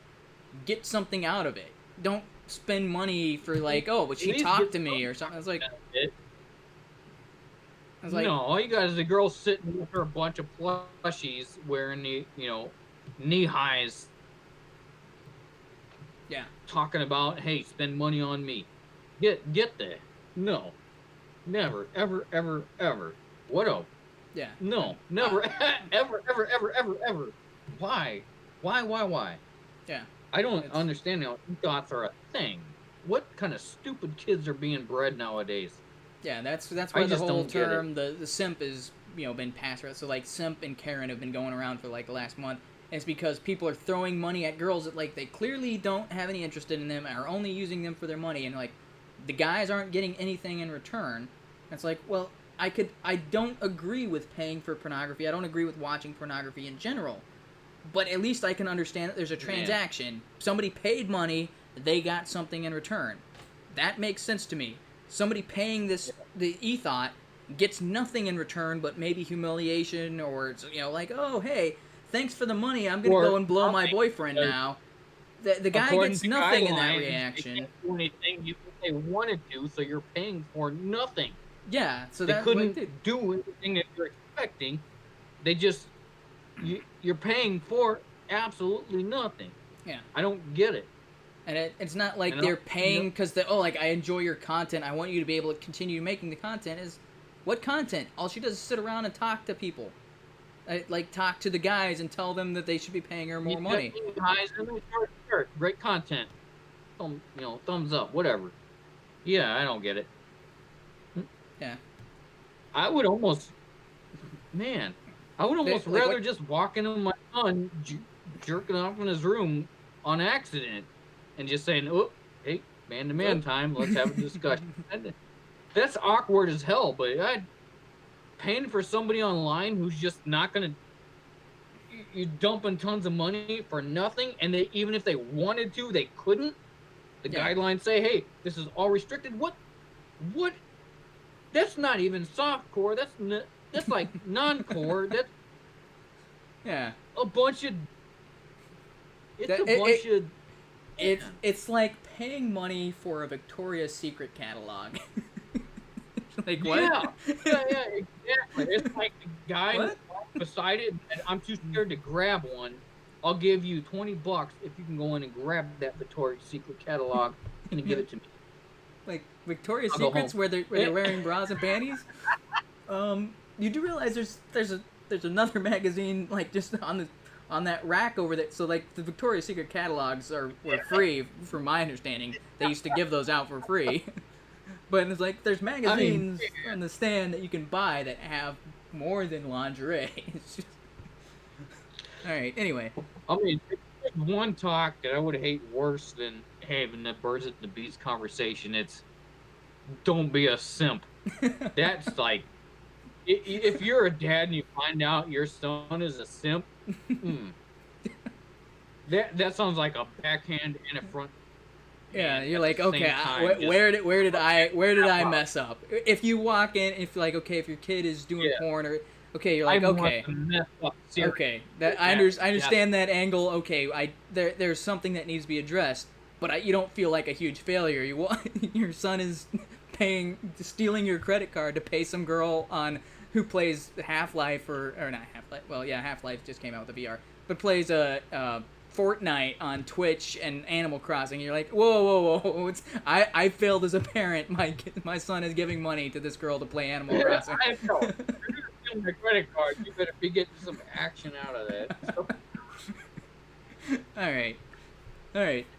get something out of it. Don't spend money for like, oh, but she talked to me or something. It's like... no, all you got is a girl sitting with her bunch of plushies wearing the, knee highs. Yeah. Talking about, hey, spend money on me. Get there. No. Never, ever, ever, ever. What a... Yeah. No. Never, ever, ever, ever, ever, ever. Why? Why? Yeah. I don't understand how thoughts are a thing. What kind of stupid kids are being bred nowadays? Yeah, that's why the whole term, the simp is, been passed around. So, like, simp and Karen have been going around for, like, the last month. And it's because people are throwing money at girls that, like, they clearly don't have any interest in them and are only using them for their money. And, like, the guys aren't getting anything in return. And it's like, well, I don't agree with paying for pornography. I don't agree with watching pornography in general. But at least I can understand that there's a transaction. Yeah. Somebody paid money, they got something in return. That makes sense to me. Somebody paying the e-thought gets nothing in return but maybe humiliation or, like, oh, hey, thanks for the money. I'm going to go and blow my boyfriend now. The guy gets nothing in that reaction. They can't do anything they wanted to, so you're paying for nothing. Yeah, so they couldn't do anything that you're expecting. They just... You're paying for absolutely nothing. Yeah. I don't get it. And it's not like they're paying because I enjoy your content. I want you to be able to continue making the content. What content? All she does is sit around and talk to people. Like, talk to the guys and tell them that they should be paying her more money. Great content. Thumbs up, whatever. Yeah, I don't get it. Yeah. I would almost rather just walk into my son jerking off in his room on accident and just saying, oh, hey, man-to-man time, let's have a discussion. That's awkward as hell, but paying for somebody online who's just not going to... You're dumping tons of money for nothing, and even if they wanted to, they couldn't. The guidelines say, hey, this is all restricted. What? That's not even softcore. That's like non-core. That's a bunch of... It's like paying money for a Victoria's Secret catalog. Like, what? Yeah, exactly. It's like the guy beside it, and I'm too scared to grab one. I'll give you $20 if you can go in and grab that Victoria's Secret catalog and give it to me. Like Victoria's Secrets where they're wearing bras and panties? You do realize there's another magazine like just on that rack over there. So like the Victoria's Secret catalogs were free, from my understanding. They used to give those out for free. But it's like there's magazines on the stand that you can buy that have more than lingerie. It's just... All right. Anyway, I mean, there's one talk that I would hate worse than having the birds at the bees conversation. It's don't be a simp. That's like, if you're a dad and you find out your son is a simp, that sounds like a backhand and a front. Yeah, you're like, okay, where did I mess up? If you walk in, if like, okay, if your kid is doing porn, or okay, you're like, okay, I understand that angle. Okay, there's something that needs to be addressed, but you don't feel like a huge failure. Your son is stealing your credit card to pay some girl on who plays Half-Life or not Half-Life. Well, yeah, Half-Life just came out with the VR, but plays Fortnite on Twitch and Animal Crossing. You're like, whoa! I failed as a parent. My son is giving money to this girl to play Animal Crossing. I know. If you're stealing my credit card, you better be getting some action out of that. So. All right.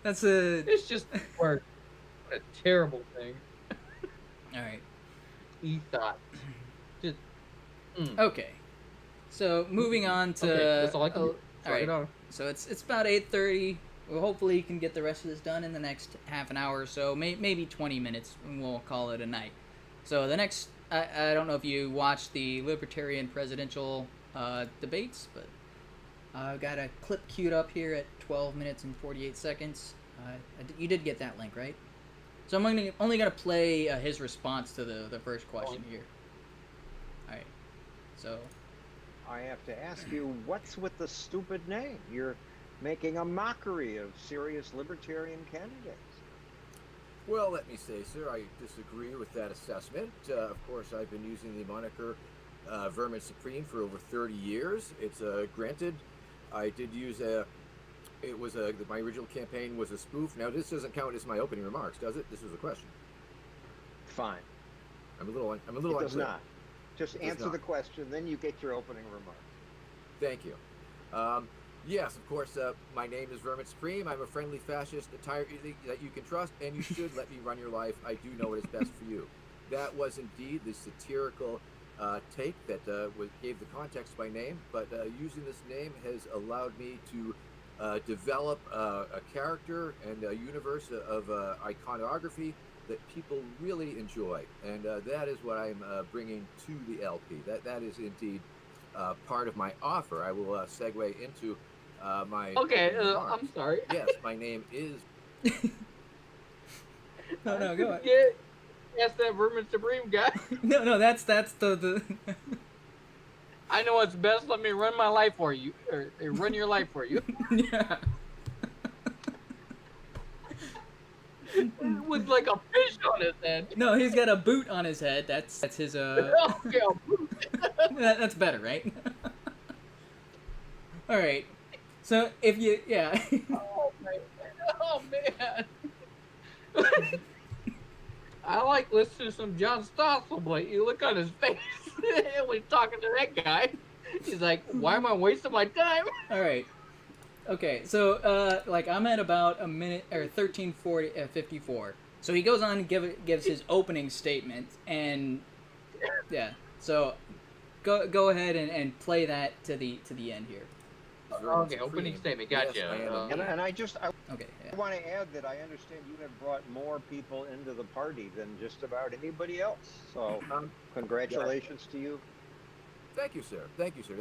That's a. It's just work. What a terrible thing. All right. Thot. Just. Okay. So moving on to. Okay, that's all I can do. All right. So it's about 8:30. Well, hopefully you can get the rest of this done in the next half an hour or so, maybe 20 minutes, and we'll call it a night. So the next, I don't know if you watched the Libertarian presidential debates, but I've got a clip queued up here at 12 minutes and 48 seconds. You did get that link, right? So I'm only going to play his response to the first question here. All right. So... I have to ask you, what's with the stupid name? You're making a mockery of serious libertarian candidates. Well, let me say, sir, I disagree with that assessment. Of course, I've been using the moniker Vermin Supreme for over 30 years. It's granted, I did use my original campaign was a spoof. Now, this doesn't count as my opening remarks, does it? This was a question. Fine. I'm a little It unclear. does not. Just answer the question, then you get your opening remarks. Thank you. Yes, of course, my name is Vermin Supreme. I'm a friendly fascist that you can trust, and you should let me run your life. I do know what is best for you. That was indeed the satirical take that gave the context to my name, but using this name has allowed me to develop a character and a universe of iconography that people really enjoy, and that is what I'm bringing to the LP. That is indeed part of my offer. I will segue into my. Okay, I'm sorry. Yes, my name is. No, go ahead. Yes, that Vermin Supreme guy. No, that's the. I know what's best. Let me run my life for you, or run your life for you. Yeah. With like a fish on his head. No, he's got a boot on his head. That's his Okay, a boot. That's better, right? All right. So if you Oh man. I like listening to some John Stossel, but you look on his face when talking to that guy. He's like, "Why am I wasting my time?" All right. Okay, so I'm at about a minute or 13:54. So he goes on and gives his opening statement, and yeah. So go ahead and play that to the end here. Okay, opening statement. Gotcha. Yes, and I okay. Yeah. want to add that I understand you have brought more people into the party than just about anybody else. So congratulations to you. Thank you, sir. Thank you, sir.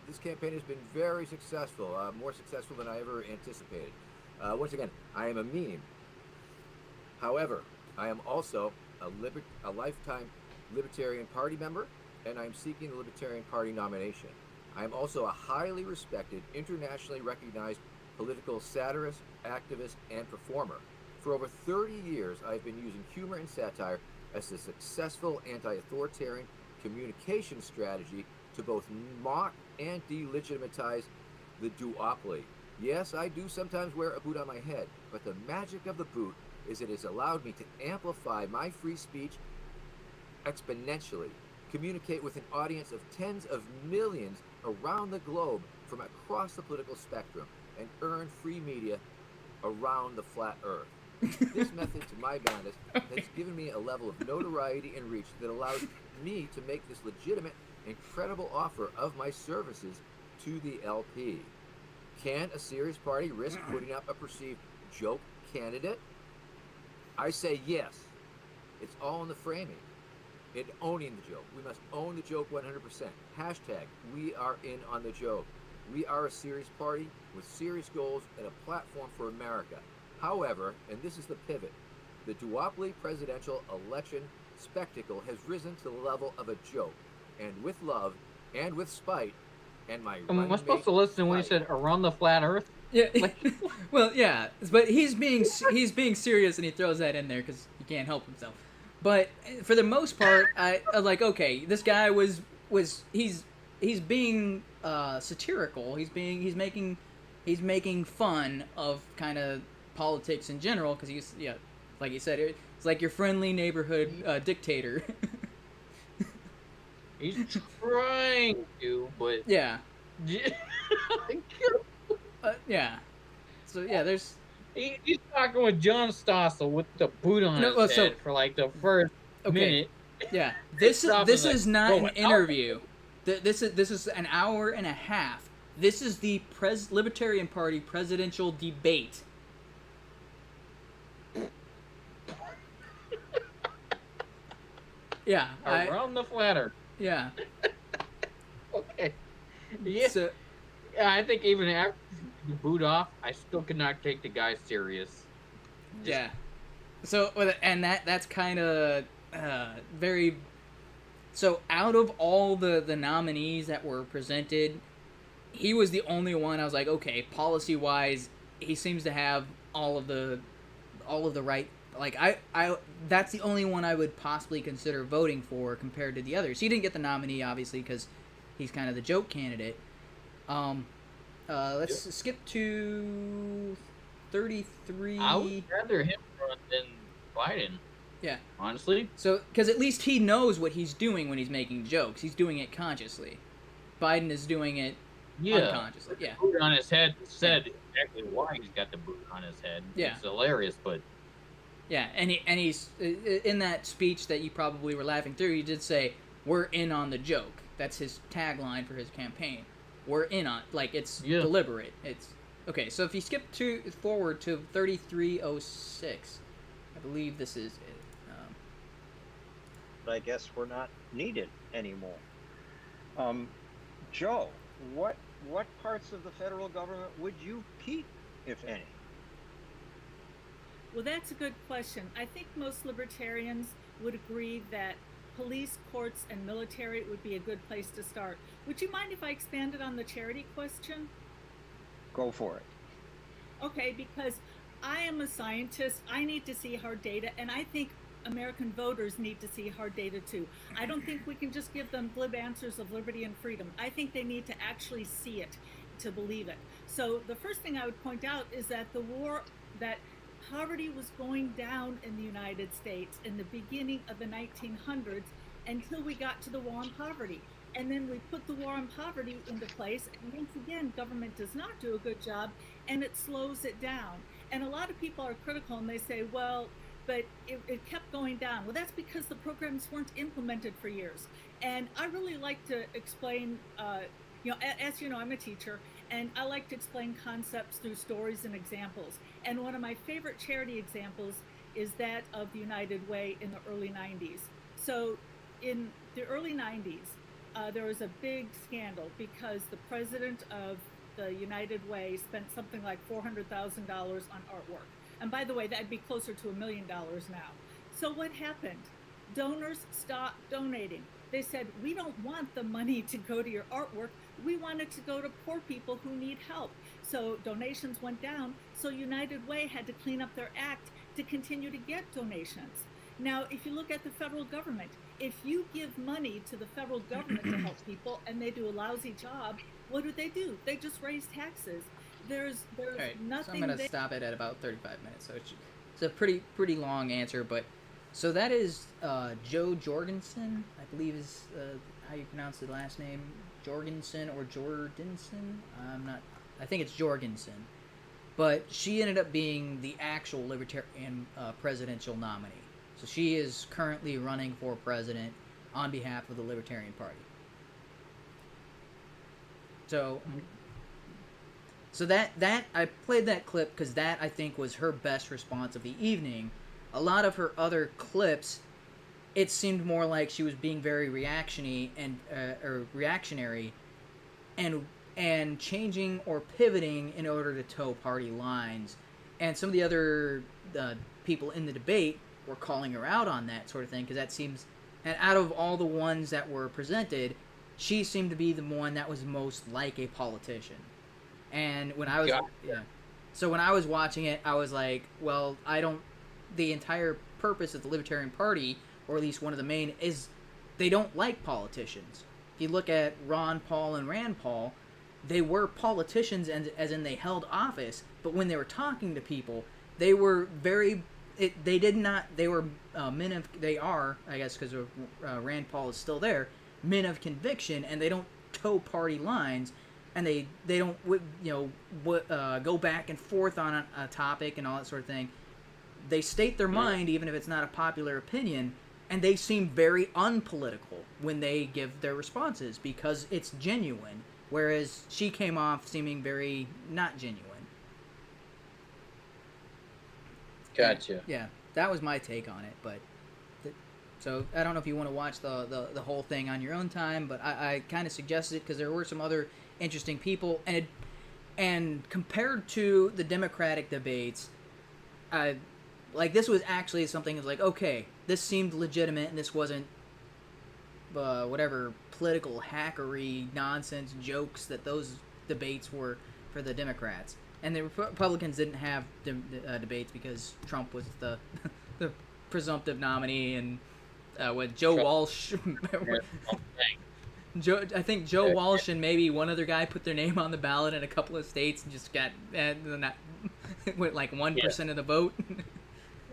This campaign has been very successful, more successful than I ever anticipated. Once again, I am a meme. However, I am also a lifetime Libertarian Party member, and I'm seeking the Libertarian Party nomination. I am also a highly respected, internationally recognized political satirist, activist, and performer. For over 30 years, I've been using humor and satire as a successful anti-authoritarian communication strategy to both mock and delegitimize the duopoly. Yes, I do sometimes wear a boot on my head, but the magic of the boot is it has allowed me to amplify my free speech exponentially, communicate with an audience of tens of millions around the globe from across the political spectrum, and earn free media around the flat earth. This method to my madness has given me a level of notoriety and reach that allows me to make this legitimate, incredible offer of my services to the LP. Can a serious party risk putting up a perceived joke candidate? I say yes. It's all in the framing. In owning the joke. We must own the joke 100%. Hashtag, we are in on the joke. We are a serious party with serious goals and a platform for America. However, and this is the pivot, the duopoly presidential election spectacle has risen to the level of a joke. And with love, and with spite, and my am I supposed to listen when he said around the flat earth? Yeah. Well, yeah, but he's being serious, and he throws that in there because he can't help himself. But for the most part, I like, okay, this guy he's being satirical. He's making fun of kind of politics in general, because like you said, it's like your friendly neighborhood dictator. He's trying to, but yeah. Yeah. So yeah, there's. He's talking with John Stossel with the boot on his head for like the first minute. Yeah, this is not an interview. This is an hour and a half. This is the Libertarian Party presidential debate. Yeah, around the flat earth. Yeah. Okay. Yeah. So, yeah, I think even after you boot off, I still could not take the guy serious. Yeah. So, and that's kind of very. So, out of all the nominees that were presented, he was the only one I was like, okay, policy wise, he seems to have all of the right. Like I that's the only one I would possibly consider voting for compared to the others. He didn't get the nominee obviously because he's kind of the joke candidate. Let's skip to 33. I would rather him run than Biden. Yeah, honestly. So because at least he knows what he's doing when he's making jokes. He's doing it consciously. Biden is doing it unconsciously. Yeah. The boot on his head said exactly why he's got the boot on his head. Yeah. It's hilarious, but. Yeah, and he's in that speech that you probably were laughing through. He did say, "We're in on the joke." That's his tagline for his campaign. We're in on, like, it's deliberate. It's okay. So if you skip forward to 3306, I believe this is it. But I guess we're not needed anymore. Joe, what parts of the federal government would you keep, if any? Well, that's a good question. I think most libertarians would agree that police, courts, and military would be a good place to start. Would you mind if I expanded on the charity question? Go for it. Okay, because I am a scientist. I need to see hard data, and I think American voters need to see hard data too. I don't think we can just give them glib answers of liberty and freedom. I think they need to actually see it to believe it. So the first thing I would point out is that poverty was going down in the United States in the beginning of the 1900s until we got to the war on poverty. And then we put the war on poverty into place. And once again, government does not do a good job and it slows it down. And a lot of people are critical and they say, well, but it kept going down. Well, that's because the programs weren't implemented for years. And I really like to explain, as you know, I'm a teacher. And I like to explain concepts through stories and examples. And one of my favorite charity examples is that of the United Way in the early 90s. So in the early 90s, there was a big scandal because the president of the United Way spent something like $400,000 on artwork. And by the way, that'd be closer to $1 million now. So what happened? Donors stopped donating. They said, we don't want the money to go to your artwork. We want it to go to poor people who need help. So donations went down. So United Way had to clean up their act to continue to get donations. Now, if you look at the federal government, if you give money to the federal government to help people and they do a lousy job, what do? They just raise taxes. There's right, nothing. So I'm gonna stop it at about 35 minutes. So it's a pretty long answer, but so that is Joe Jorgensen, I believe is how you pronounce the last name, Jorgensen or Jorgensen. I think it's Jorgensen, but she ended up being the actual Libertarian presidential nominee. So she is currently running for president on behalf of the Libertarian Party. So that I played that clip because that I think was her best response of the evening. A lot of her other clips, it seemed more like she was being very reactionary and changing or pivoting in order to toe party lines. And some of the other people in the debate were calling her out on that sort of thing because that seems. And out of all the ones that were presented, she seemed to be the one that was most like a politician. And when I was so when I was watching it, I was like, well, the entire purpose of the Libertarian Party or at least one of the main, is they don't like politicians. If you look at Ron Paul and Rand Paul, they were politicians, and as in they held office, but when they were talking to people, they were very... they are, I guess, because Rand Paul is still there, men of conviction, and they don't toe party lines, and they don't go back and forth on a topic and all that sort of thing. They state their mind, even if it's not a popular opinion, and they seem very unpolitical when they give their responses because it's genuine, whereas she came off seeming very not genuine. Gotcha. Yeah, that was my take on it, but... So, I don't know if you want to watch the whole thing on your own time, but I kind of suggested it because there were some other interesting people, and compared to the Democratic debates, this was actually something that was like, okay, this seemed legitimate, and this wasn't whatever political hackery nonsense jokes that those debates were for the Democrats. And the Republicans didn't have debates because Trump was the presumptive nominee, and with Joe Walsh. I think Joe Walsh and maybe one other guy put their name on the ballot in a couple of states and just got went like 1% of the vote.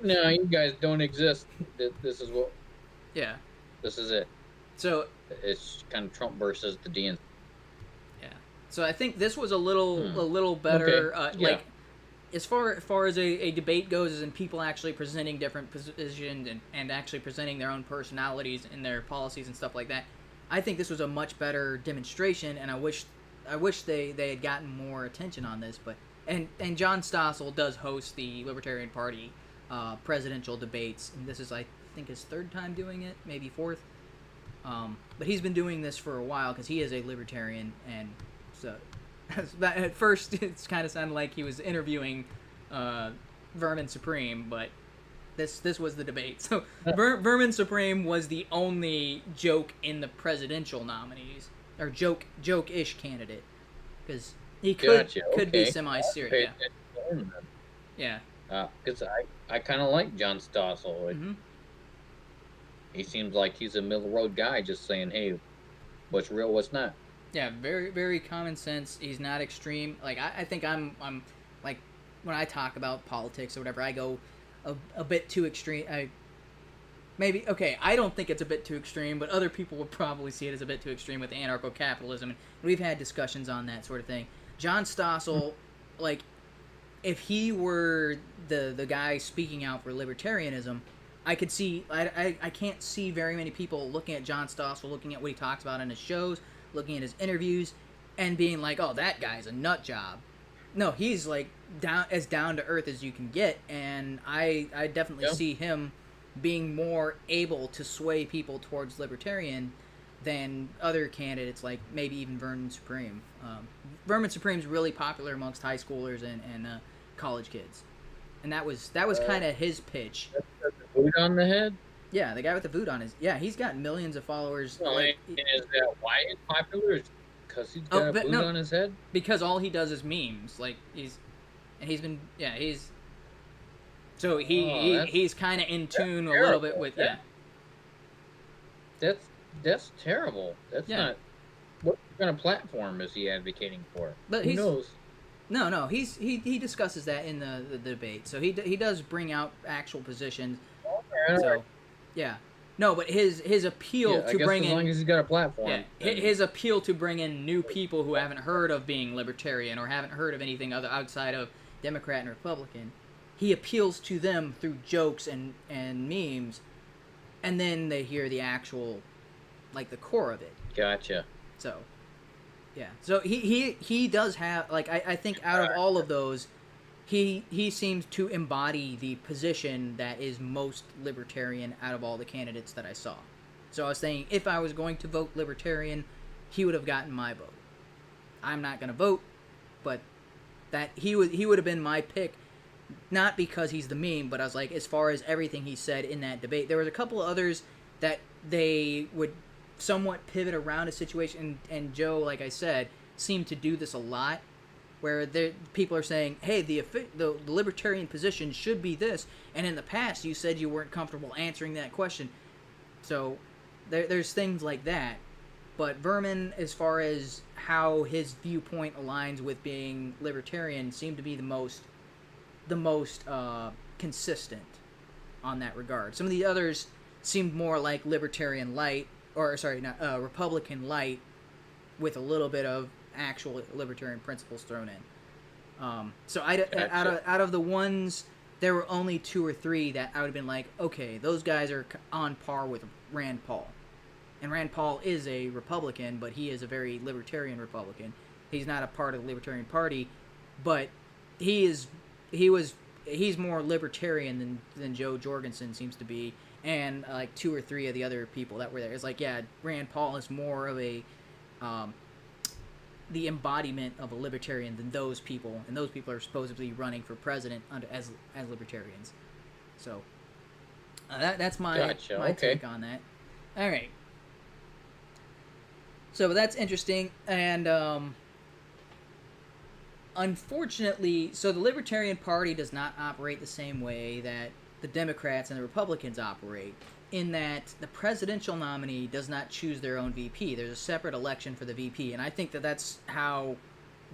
No, you guys don't exist. This is what. Yeah. This is it. So it's kind of Trump versus the DNC. Yeah. So I think this was a little better. Okay. Like as far as a debate goes, is in people actually presenting different positions and actually presenting their own personalities and their policies and stuff like that. I think this was a much better demonstration, and I wish they had gotten more attention on this. But and John Stossel does host the Libertarian Party presidential debates, and this is, I think, his third time doing it, maybe fourth. But he's been doing this for a while because he is a libertarian, and so at first it's kind of sounded like he was interviewing Vermin Supreme, but this was the debate. So Vermin Supreme was the only joke in the presidential nominees, or joke-ish candidate, because he could be semi-serious. Yeah. Because I kind of like John Stossel. Mm-hmm. He seems like he's a middle road guy, just saying, hey, what's real, what's not. Yeah, very, very common sense. He's not extreme. Like, I think I'm like, when I talk about politics or whatever, I go a bit too extreme. I don't think it's a bit too extreme, but other people would probably see it as a bit too extreme with anarcho-capitalism, and we've had discussions on that sort of thing. John Stossel, like, if he were the guy speaking out for libertarianism, I could see, I can't see very many people looking at John Stossel, looking at what he talks about in his shows, looking at his interviews, and being like, oh, that guy's a nut job. No, he's like down to earth as you can get, and I definitely see him being more able to sway people towards libertarian than other candidates, like maybe even Vermin Supreme. Vermin Supreme's really popular amongst high schoolers and college kids, and that was kind of his pitch. The boot on the head? Yeah, the guy with the boot on his... Yeah, he's got millions of followers. No, is that why he's popular? Because he's got a boot on his head? Because all he does is memes. Like, So he's kind of in tune a little bit with... That's terrible. That's not... What kind of platform is he advocating for? But who knows? No. He discusses that in the debate. So he does bring out actual positions. So, yeah. No, but his appeal to bring in... as long as he's got a platform. Yeah, his appeal to bring in new people who haven't heard of being libertarian or haven't heard of anything other outside of Democrat and Republican, he appeals to them through jokes and memes, and then they hear the actual, like, the core of it. Gotcha. So, yeah. So he does have, like, I think out of all of those, he seems to embody the position that is most libertarian out of all the candidates that I saw. So I was saying, if I was going to vote libertarian, he would have gotten my vote. I'm not going to vote, but that he would have been my pick, not because he's the meme, but I was like, as far as everything he said in that debate, there was a couple of others that they would somewhat pivot around a situation, and Joe, like I said, seemed to do this a lot, where people are saying, hey, the libertarian position should be this, and in the past you said you weren't comfortable answering that question. So there's things like that. But Vermin, as far as how his viewpoint aligns with being libertarian, seemed to be the most consistent on that regard. Some of the others seemed more like libertarian light, or sorry, not Republican light, with a little bit of actual libertarian principles thrown in. So out of the ones, there were only 2 or 3 that I would have been like, okay, those guys are on par with Rand Paul. And Rand Paul is a Republican, but he is a very libertarian Republican. He's not a part of the Libertarian Party, but he's more libertarian than Joe Jorgensen seems to be, and like 2 or 3 of the other people that were there. It's like, yeah, Rand Paul is more of a the embodiment of a libertarian than those people, and those people are supposedly running for president as libertarians. So that's my take on that. All right. So that's interesting, and unfortunately, so the Libertarian Party does not operate the same way that the Democrats and the Republicans operate, in that the presidential nominee does not choose their own VP. There's a separate election for the VP, and I think that that's how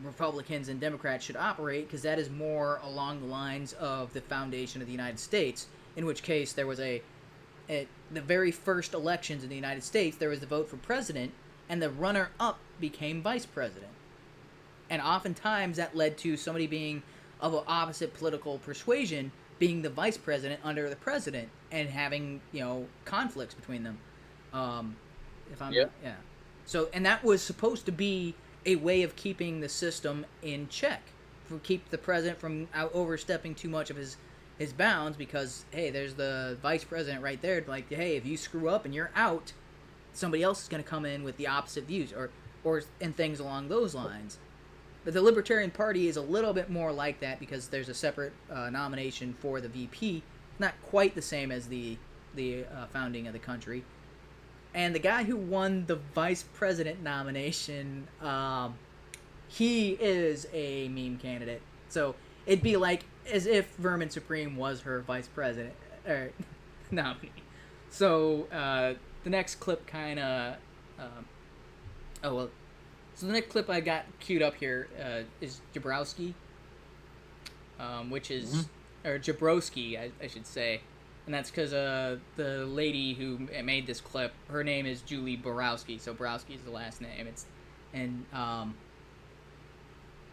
Republicans and Democrats should operate, because that is more along the lines of the foundation of the United States, in which case there was the very first elections in the United States, there was the vote for president, and the runner-up became vice president. And oftentimes that led to somebody being of an opposite political persuasion being the vice president under the president and having, conflicts between them. So, and that was supposed to be a way of keeping the system in check, to keep the president from overstepping too much of his bounds, because, hey, there's the vice president right there. Like, hey, if you screw up and you're out, somebody else is going to come in with the opposite views, or and things along those lines. But the Libertarian Party is a little bit more like that, because there's a separate nomination for the VP, not quite the same as the founding of the country. And the guy who won the vice president nomination, he is a meme candidate. So it'd be like as if Vermin Supreme was her vice president nominee. So the next clip kind of... So the next clip I got queued up here is Jabrowski, which is... Or Jabrowski, I should say. And that's because the lady who made this clip, her name is Julie Borowski, so Borowski is the last name.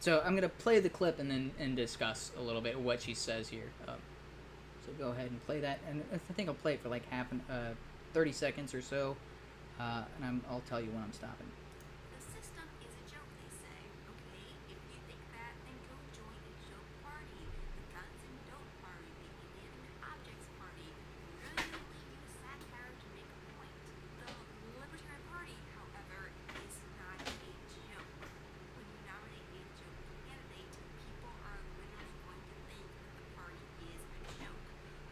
So I'm going to play the clip and discuss a little bit what she says here. So go ahead and play that. And I think I'll play it for like 30 seconds or so, and I'll tell you when I'm stopping. The system is a joke, they say. Okay, if you think that, then go join a joke party. The Guns and Dope Party, the Inanimate Objects Party. Really use satire to make a point. The Libertarian Party, however, is not a joke. When you nominate a joke candidate, people are literally going to think that the party is a joke,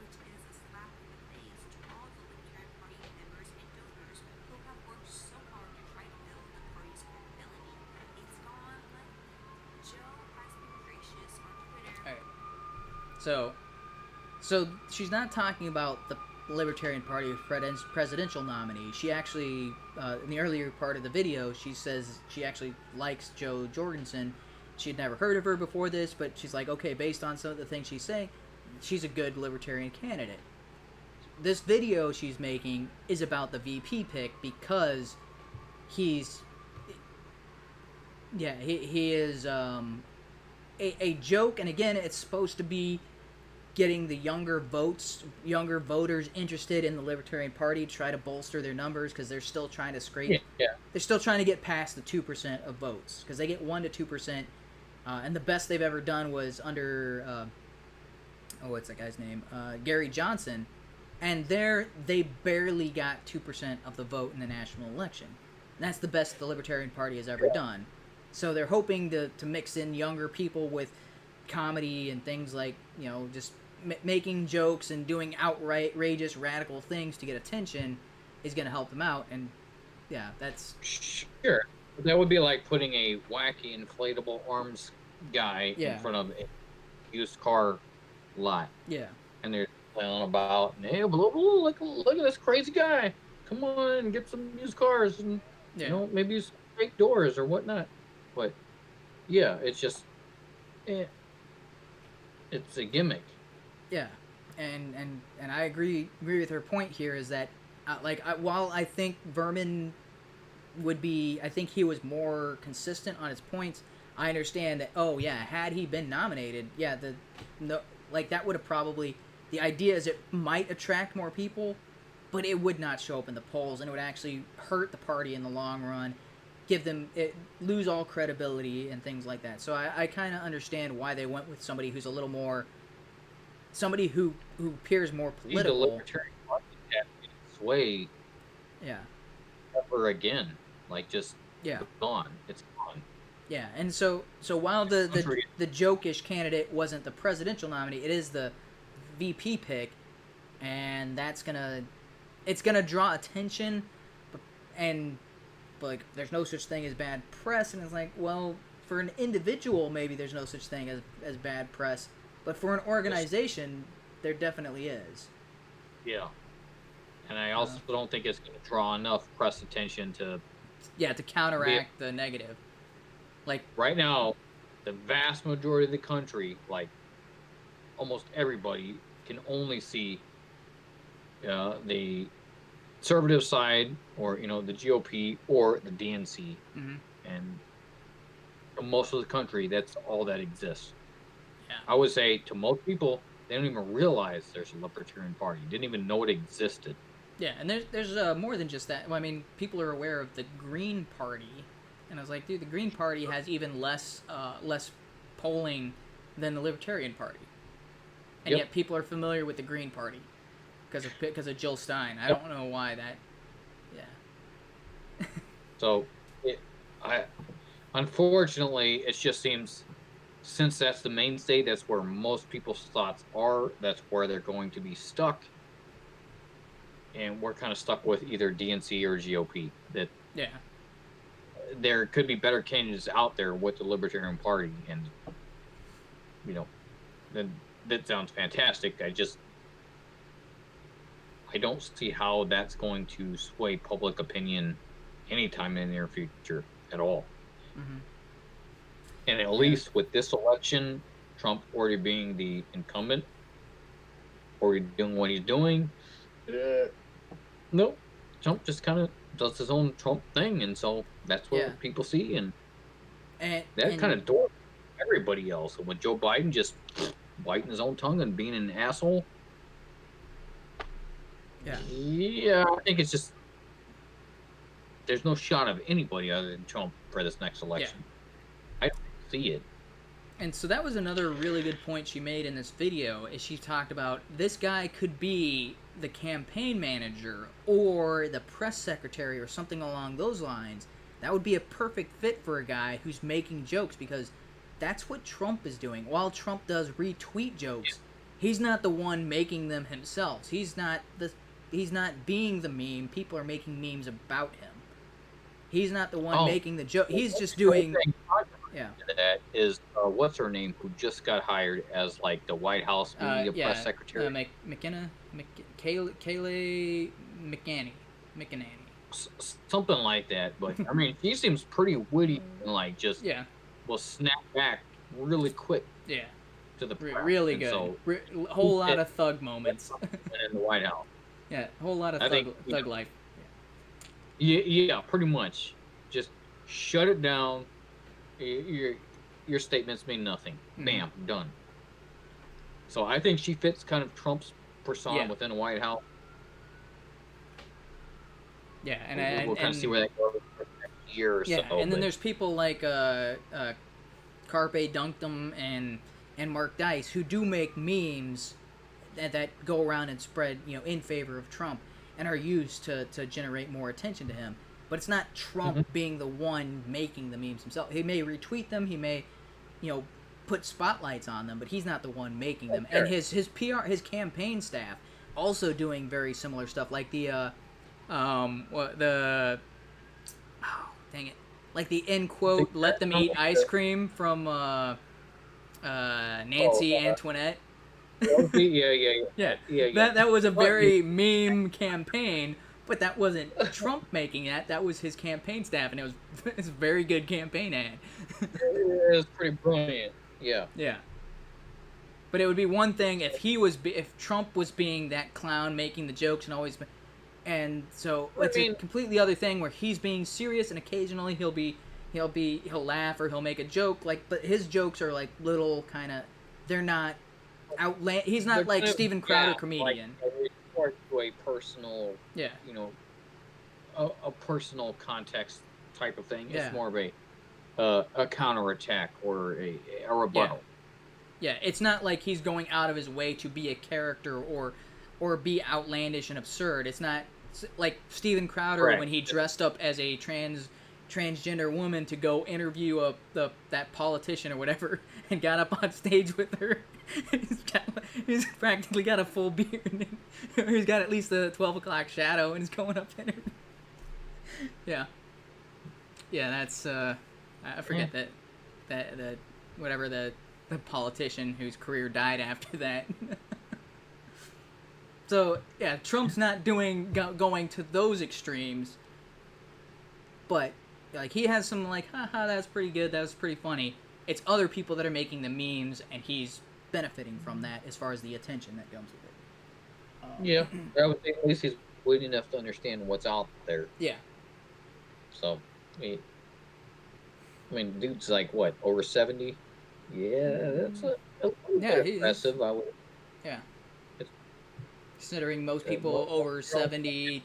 which is a slap in the face to all the Libertarian Party members and donors who have worked so hard to try to build the party's credibility. It's gone like Joe has been gracious on Twitter. So she's not talking about the Libertarian Party presidential nominee. She actually, in the earlier part of the video, she says she actually likes Joe Jorgensen. She had never heard of her before this, but she's like, okay, based on some of the things she's saying, she's a good Libertarian candidate. This video she's making is about the VP pick because he is a joke, and again, it's supposed to be getting the younger voters interested in the Libertarian Party, try to bolster their numbers, because they're still trying to they're still trying to get past the 2% of votes, because they get 1% to 2%, and the best they've ever done was under what's that guy's name, Gary Johnson, and they barely got 2% of the vote in the national election. And that's the best the Libertarian Party has ever done. So they're hoping to mix in younger people with comedy and things like, just making jokes and doing outrageous radical things to get attention is going to help them out. And yeah, that's sure. That would be like putting a wacky inflatable arms guy in front of a used car lot. Yeah. And they're flailing about, and hey, look at this crazy guy. come on and get some used cars and you know, maybe some fake doors or whatnot. But yeah, it's just it's a gimmick. Yeah, and I agree with her point here is that while I think Vermin would be, I think he was more consistent on his points. I understand that. Oh yeah, had he been nominated, yeah, that would have probably. The idea is it might attract more people, but it would not show up in the polls, and it would actually hurt the party in the long run, lose all credibility and things like that. So I kind of understand why they went with somebody who's a little more, somebody who appears more political. The Libertarian Party sway. Yeah. Ever again, like just gone. It's gone. Yeah, and so while the jokish candidate wasn't the presidential nominee, it is the VP pick, and it's gonna draw attention, but like there's no such thing as bad press, and it's like, well, for an individual maybe there's no such thing as bad press, but for an organization there definitely is. Yeah, and I also don't think it's going to draw enough press attention to counteract the negative. Like right now, the vast majority of the country, like almost everybody, can only see the conservative side, or the GOP or the DNC, and for most of the country, that's all that exists. Yeah. I would say to most people, they don't even realize there's a Libertarian Party. Didn't even know it existed. Yeah, and there's more than just that. Well, I mean, people are aware of the Green Party, and I was like, dude, the Green Party has even less polling than the Libertarian Party, and yet people are familiar with the Green Party because of Jill Stein. I don't know why that. Yeah. So, unfortunately, it just seems, since that's the mainstay, that's where most people's thoughts are. That's where they're going to be stuck. And we're kind of stuck with either DNC or GOP. There could be better candidates out there with the Libertarian Party, and that sounds fantastic. I don't see how that's going to sway public opinion anytime in the near future at all. Mm-hmm. And at least with this election, Trump already being the incumbent, already doing what he's doing. Nope. Trump just kind of does his own Trump thing, and so that's what people see, and that kind of dwarfs everybody else. And with Joe Biden just biting his own tongue and being an asshole, I think it's just there's no shot of anybody other than Trump for this next election. I don't see it. And so that was another really good point she made in this video, is she talked about this guy could be the campaign manager or the press secretary or something along those lines. That would be a perfect fit for a guy who's making jokes, because that's what Trump is doing. While Trump does retweet jokes, he's not the one making them himself. He's not being the meme. People are making memes about him. He's not the one making the joke. He's just doing... That is what's her name, who just got hired as like the White House media press secretary. Kayleigh McEnany. Something like that. But I mean, he seems pretty witty and like just will snap back really quick. Yeah. To the press. Really good. So, whole lot of thug moments in the White House. Yeah, whole lot of thug life. Yeah, pretty much. Just shut it down. Your statements mean nothing. Bam, done. So I think she fits kind of Trump's persona within the White House. Yeah, and we'll kind of see where that goes for the next year or so. Yeah, and then there's people like Carpe Dunktum and Mark Dice who do make memes that go around and spread in favor of Trump and are used to generate more attention to him. But it's not Trump being the one making the memes himself. He may retweet them, he may, put spotlights on them, but he's not the one making them. And his PR, his campaign staff, also doing very similar stuff, like like the end quote, "Let them eat ice cream" from Nancy Antoinette. Yeah. That was a very meme campaign. But that wasn't Trump making that. That was his campaign staff, and it's a very good campaign ad. It was pretty brilliant. Yeah. Yeah. But it would be one thing if Trump was being that clown making the jokes and always, and so it's a completely other thing where he's being serious and occasionally he'll laugh or he'll make a joke but his jokes are like little kind of, they're not outlandish. He's not like Steven Crowder comedian. Like to a personal, yeah, you know, a personal context type of thing. Yeah. It's more of a counterattack or a rebuttal. Yeah, it's not like he's going out of his way to be a character or be outlandish and absurd. It's not like Steven Crowder when he dressed up as a transgender woman to go interview that politician or whatever and got up on stage with her. He's practically got a full beard. He's got at least a 12 o'clock shadow and he's going up in her. Yeah. Yeah, that's I forget that whatever the politician whose career died after that. So yeah, Trump's not going to those extremes, but like he has some like, haha, that's pretty good, that was pretty funny. It's other people that are making the memes, and he's benefiting from that as far as the attention that comes with it. Yeah, I would think at least he's waiting enough to understand what's out there. Yeah. So, I mean, dude's like what, over 70? Yeah, that's a little impressive. I would. Yeah. Considering most people over 70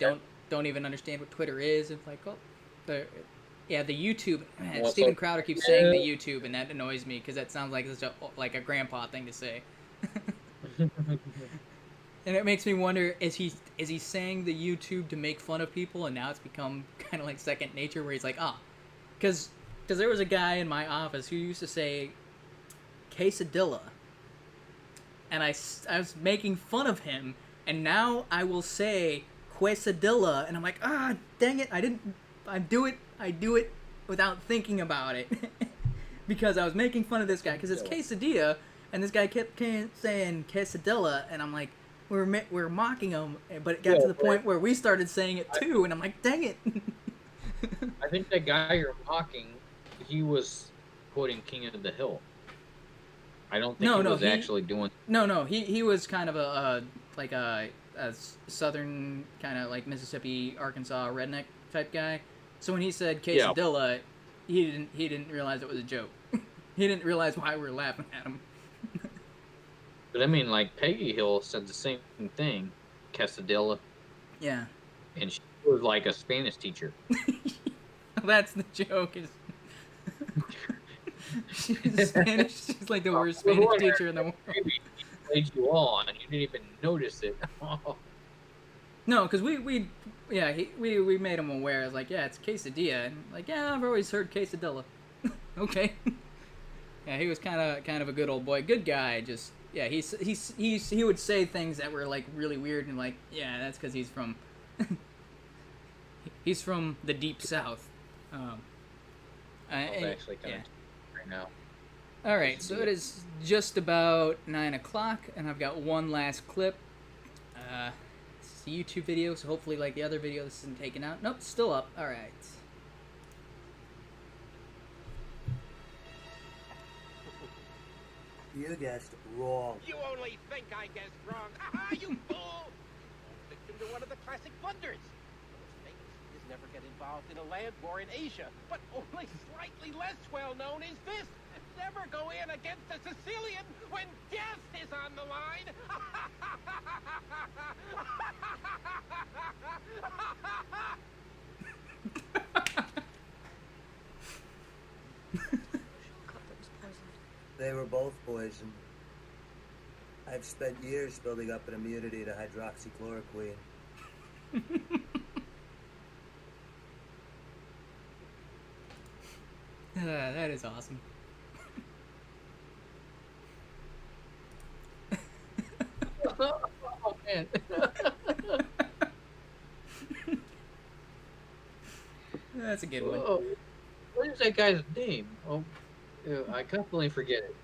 don't even understand what Twitter is, it's like, oh, the YouTube. Man, Steven Crowder keeps saying the YouTube, and that annoys me because that sounds like such a grandpa thing to say. And it makes me wonder: is he saying the YouTube to make fun of people, and now it's become kind of like second nature, where he's like, because there was a guy in my office who used to say quesadilla, and I was making fun of him, and now I will say quesadilla, and I'm like, dang it, I do it without thinking about it, because I was making fun of this guy, because it's quesadilla, and this guy kept saying quesadilla, and I'm like, we're mocking him, but it got to the point where we started saying it too, and I'm like, dang it. I think that guy you're mocking, he was quoting King of the Hill. I don't think he was actually doing. No, he was kind of a southern kind of like Mississippi, Arkansas redneck type guy. So when he said quesadilla, he didn't realize it was a joke. He didn't realize why we were laughing at him. But I mean, like Peggy Hill said the same thing, quesadilla. Yeah. And she was like a Spanish teacher. That's the joke. Is she's Spanish. She's like the worst Spanish teacher in the world. Maybe he played you on, and you didn't even notice it. No, because we made him aware. I was like, yeah, it's quesadilla, and like, yeah, I've always heard quesadilla. Okay. Yeah, he was kind of a good old boy, good guy. Just he would say things that were like really weird, and like, yeah, that's because he's from the deep south. Actually, kind of right now. All right, so it is just about 9 o'clock, and I've got one last clip. It's a YouTube video, so hopefully, like the other video, this isn't taken out. Nope, still up. All right. You guessed wrong. You only think I guessed wrong. Aha, you fool! Victim to one of the classic blunders. The mistake is never get involved in a land war in Asia, but only slightly less well known is this. Never go in against a Sicilian when death is on the line. They were both poisoned. I've spent years building up an immunity to hydroxychloroquine. That is awesome. Oh, man. That's a good one. Oh, what is that guy's name? Oh, I completely forget it.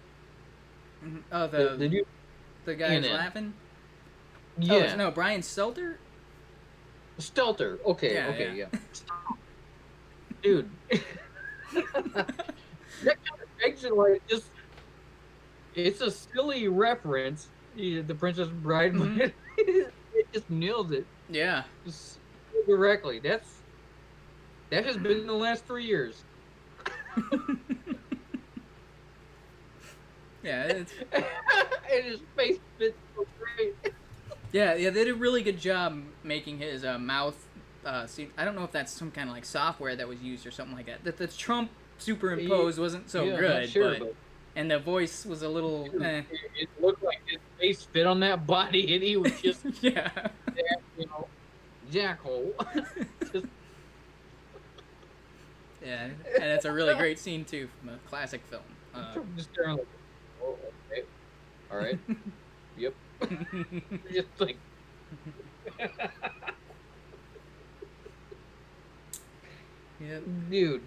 Mm-hmm. Oh, the guy who's laughing? Yeah. Oh, no, Brian Stelter? Stelter. Okay, yeah. Dude. That kind of makes it like just. It's a silly reference. The Princess Bride. It just nails it. Yeah. Just directly. That has been the last 3 years. Yeah, and his face fits so great. Yeah, they did a really good job making his mouth seem. I don't know if that's some kind of like software that was used or something like that. That the Trump superimposed wasn't so good, but and the voice was a little. It looked like his face fit on that body, and he was just jackhole. Yeah, and it's a really great scene too from a classic film. Just staring like, oh, okay, all right, yep. Just like. Yep. Dude,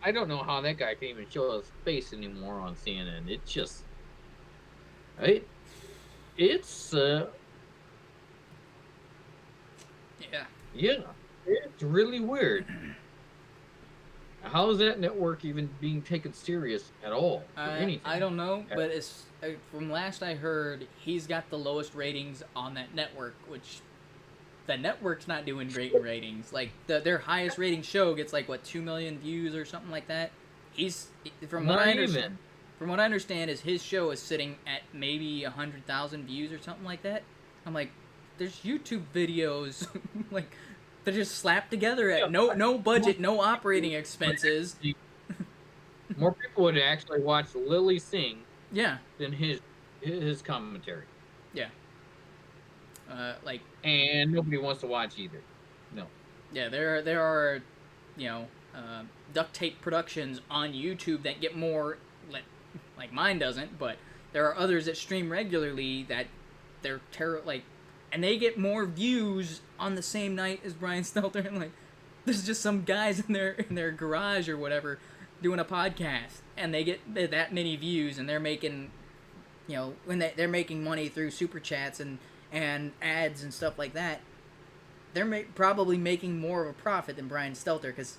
I don't know how that guy can even show his face anymore on CNN. It's just, it's yeah, it's really weird. How is that network even being taken serious at all? I don't know, but it's from last I heard, he's got the lowest ratings on that network, which the network's not doing great in ratings. Like their highest rating show gets like 2 million views or something like that. From what I understand, is his show is sitting at maybe 100,000 views or something like that. I'm like, there's YouTube videos like. They're just slapped together at no budget, no operating expenses. More people would actually watch Lily sing, than his commentary. Yeah. And nobody wants to watch either. No. Yeah, there are, duct tape productions on YouTube that get more, like mine doesn't, but there are others that stream regularly that they're and they get more views on the same night as Brian Stelter, and there's just some guys in their garage or whatever doing a podcast, and they get that many views, and they're making, when they're making money through super chats and ads and stuff like that, they're probably making more of a profit than Brian Stelter, because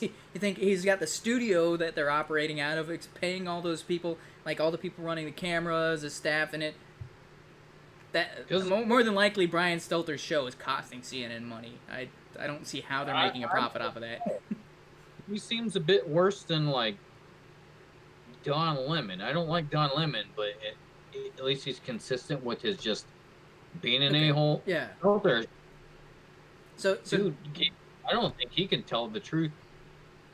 you think he's got the studio that they're operating out of, it's paying all those people, like all the people running the cameras, the staff in it. That more than likely, Brian Stelter's show is costing CNN money. I don't see how they're making a profit off of that. He seems a bit worse than Don Lemon. I don't like Don Lemon, but at least he's consistent with his just being an a-hole. Yeah. Stelter, dude, I don't think he can tell the truth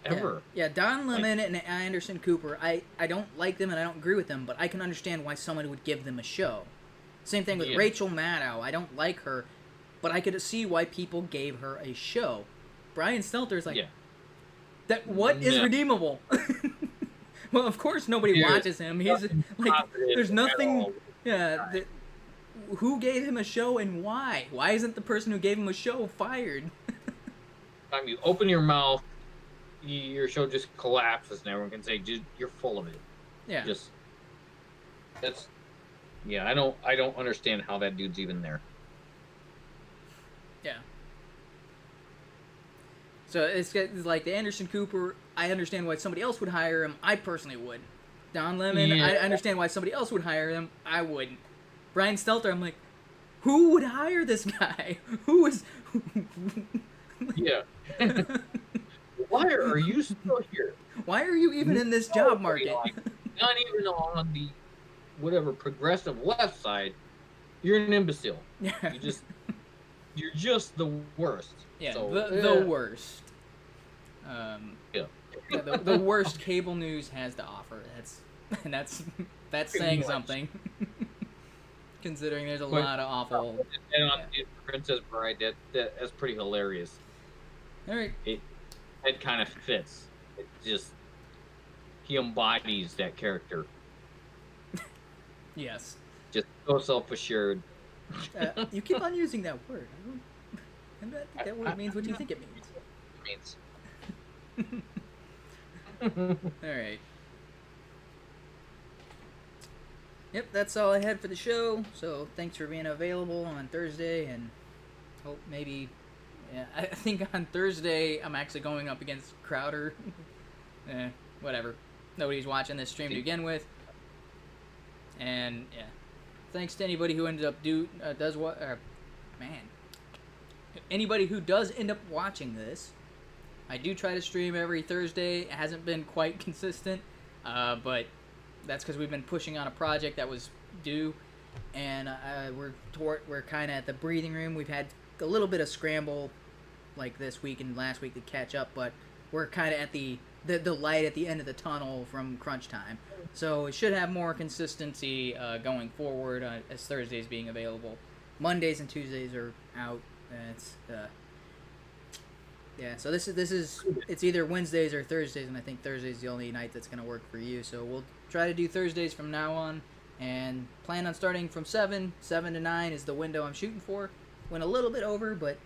ever. Yeah, Don Lemon and Anderson Cooper, I don't like them and I don't agree with them, but I can understand why someone would give them a show. Same thing with Rachel Maddow. I don't like her, but I could see why people gave her a show. Brian Stelter's what is redeemable? Well, of course nobody watches him. He's there's nothing. Yeah, who gave him a show and why? Why isn't the person who gave him a show fired? Time you open your mouth, your show just collapses, and everyone can say, "You're full of it." Yeah. That's. Yeah, I don't understand how that dude's even there. Yeah. So it's like the Anderson Cooper, I understand why somebody else would hire him. I personally would. Don Lemon, I understand why somebody else would hire him. I wouldn't. Brian Stelter, I'm like, who would hire this guy? Who is... Yeah. Why are you still here? Why are you even in this job market? Not even on the... whatever progressive left side, you're an imbecile. Yeah. You're just the worst. Yeah, so, the worst. The worst cable news has to offer. That's saying something. Considering there's a lot of awful. And on Princess Bride, that's pretty hilarious. All right. It kind of fits. It just he embodies that character. Yes. Just so self-assured. You keep on using that word. I don't think that word means what you think it means. Alright. Yep, that's all I had for the show. So thanks for being available on Thursday, and hope maybe Yeah, I think on Thursday I'm actually going up against Crowder. Whatever. Nobody's watching this stream to begin with. And yeah, thanks to anybody who ended up does what. Man, anybody who does end up watching this. I do try to stream every Thursday. It hasn't been quite consistent, but that's because we've been pushing on a project that was due, and we're kind of at the breathing room. We've had a little bit of scramble, like this week and last week, to catch up, but we're kind of at the light at the end of the tunnel from crunch time. So it should have more consistency going forward as Thursdays being available. Mondays and Tuesdays are out. Yeah, so this is it's either Wednesdays or Thursdays, and I think Thursday's the only night that's going to work for you. So we'll try to do Thursdays from now on, and plan on starting from 7 to 9 is the window I'm shooting for. Went a little bit over, but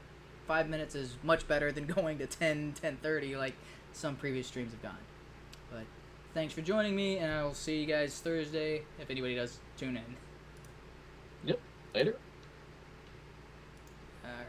5 minutes is much better than going to 10:30 like some previous streams have gone. But thanks for joining me, and I'll see you guys Thursday if anybody does tune in. Yep, later. All right.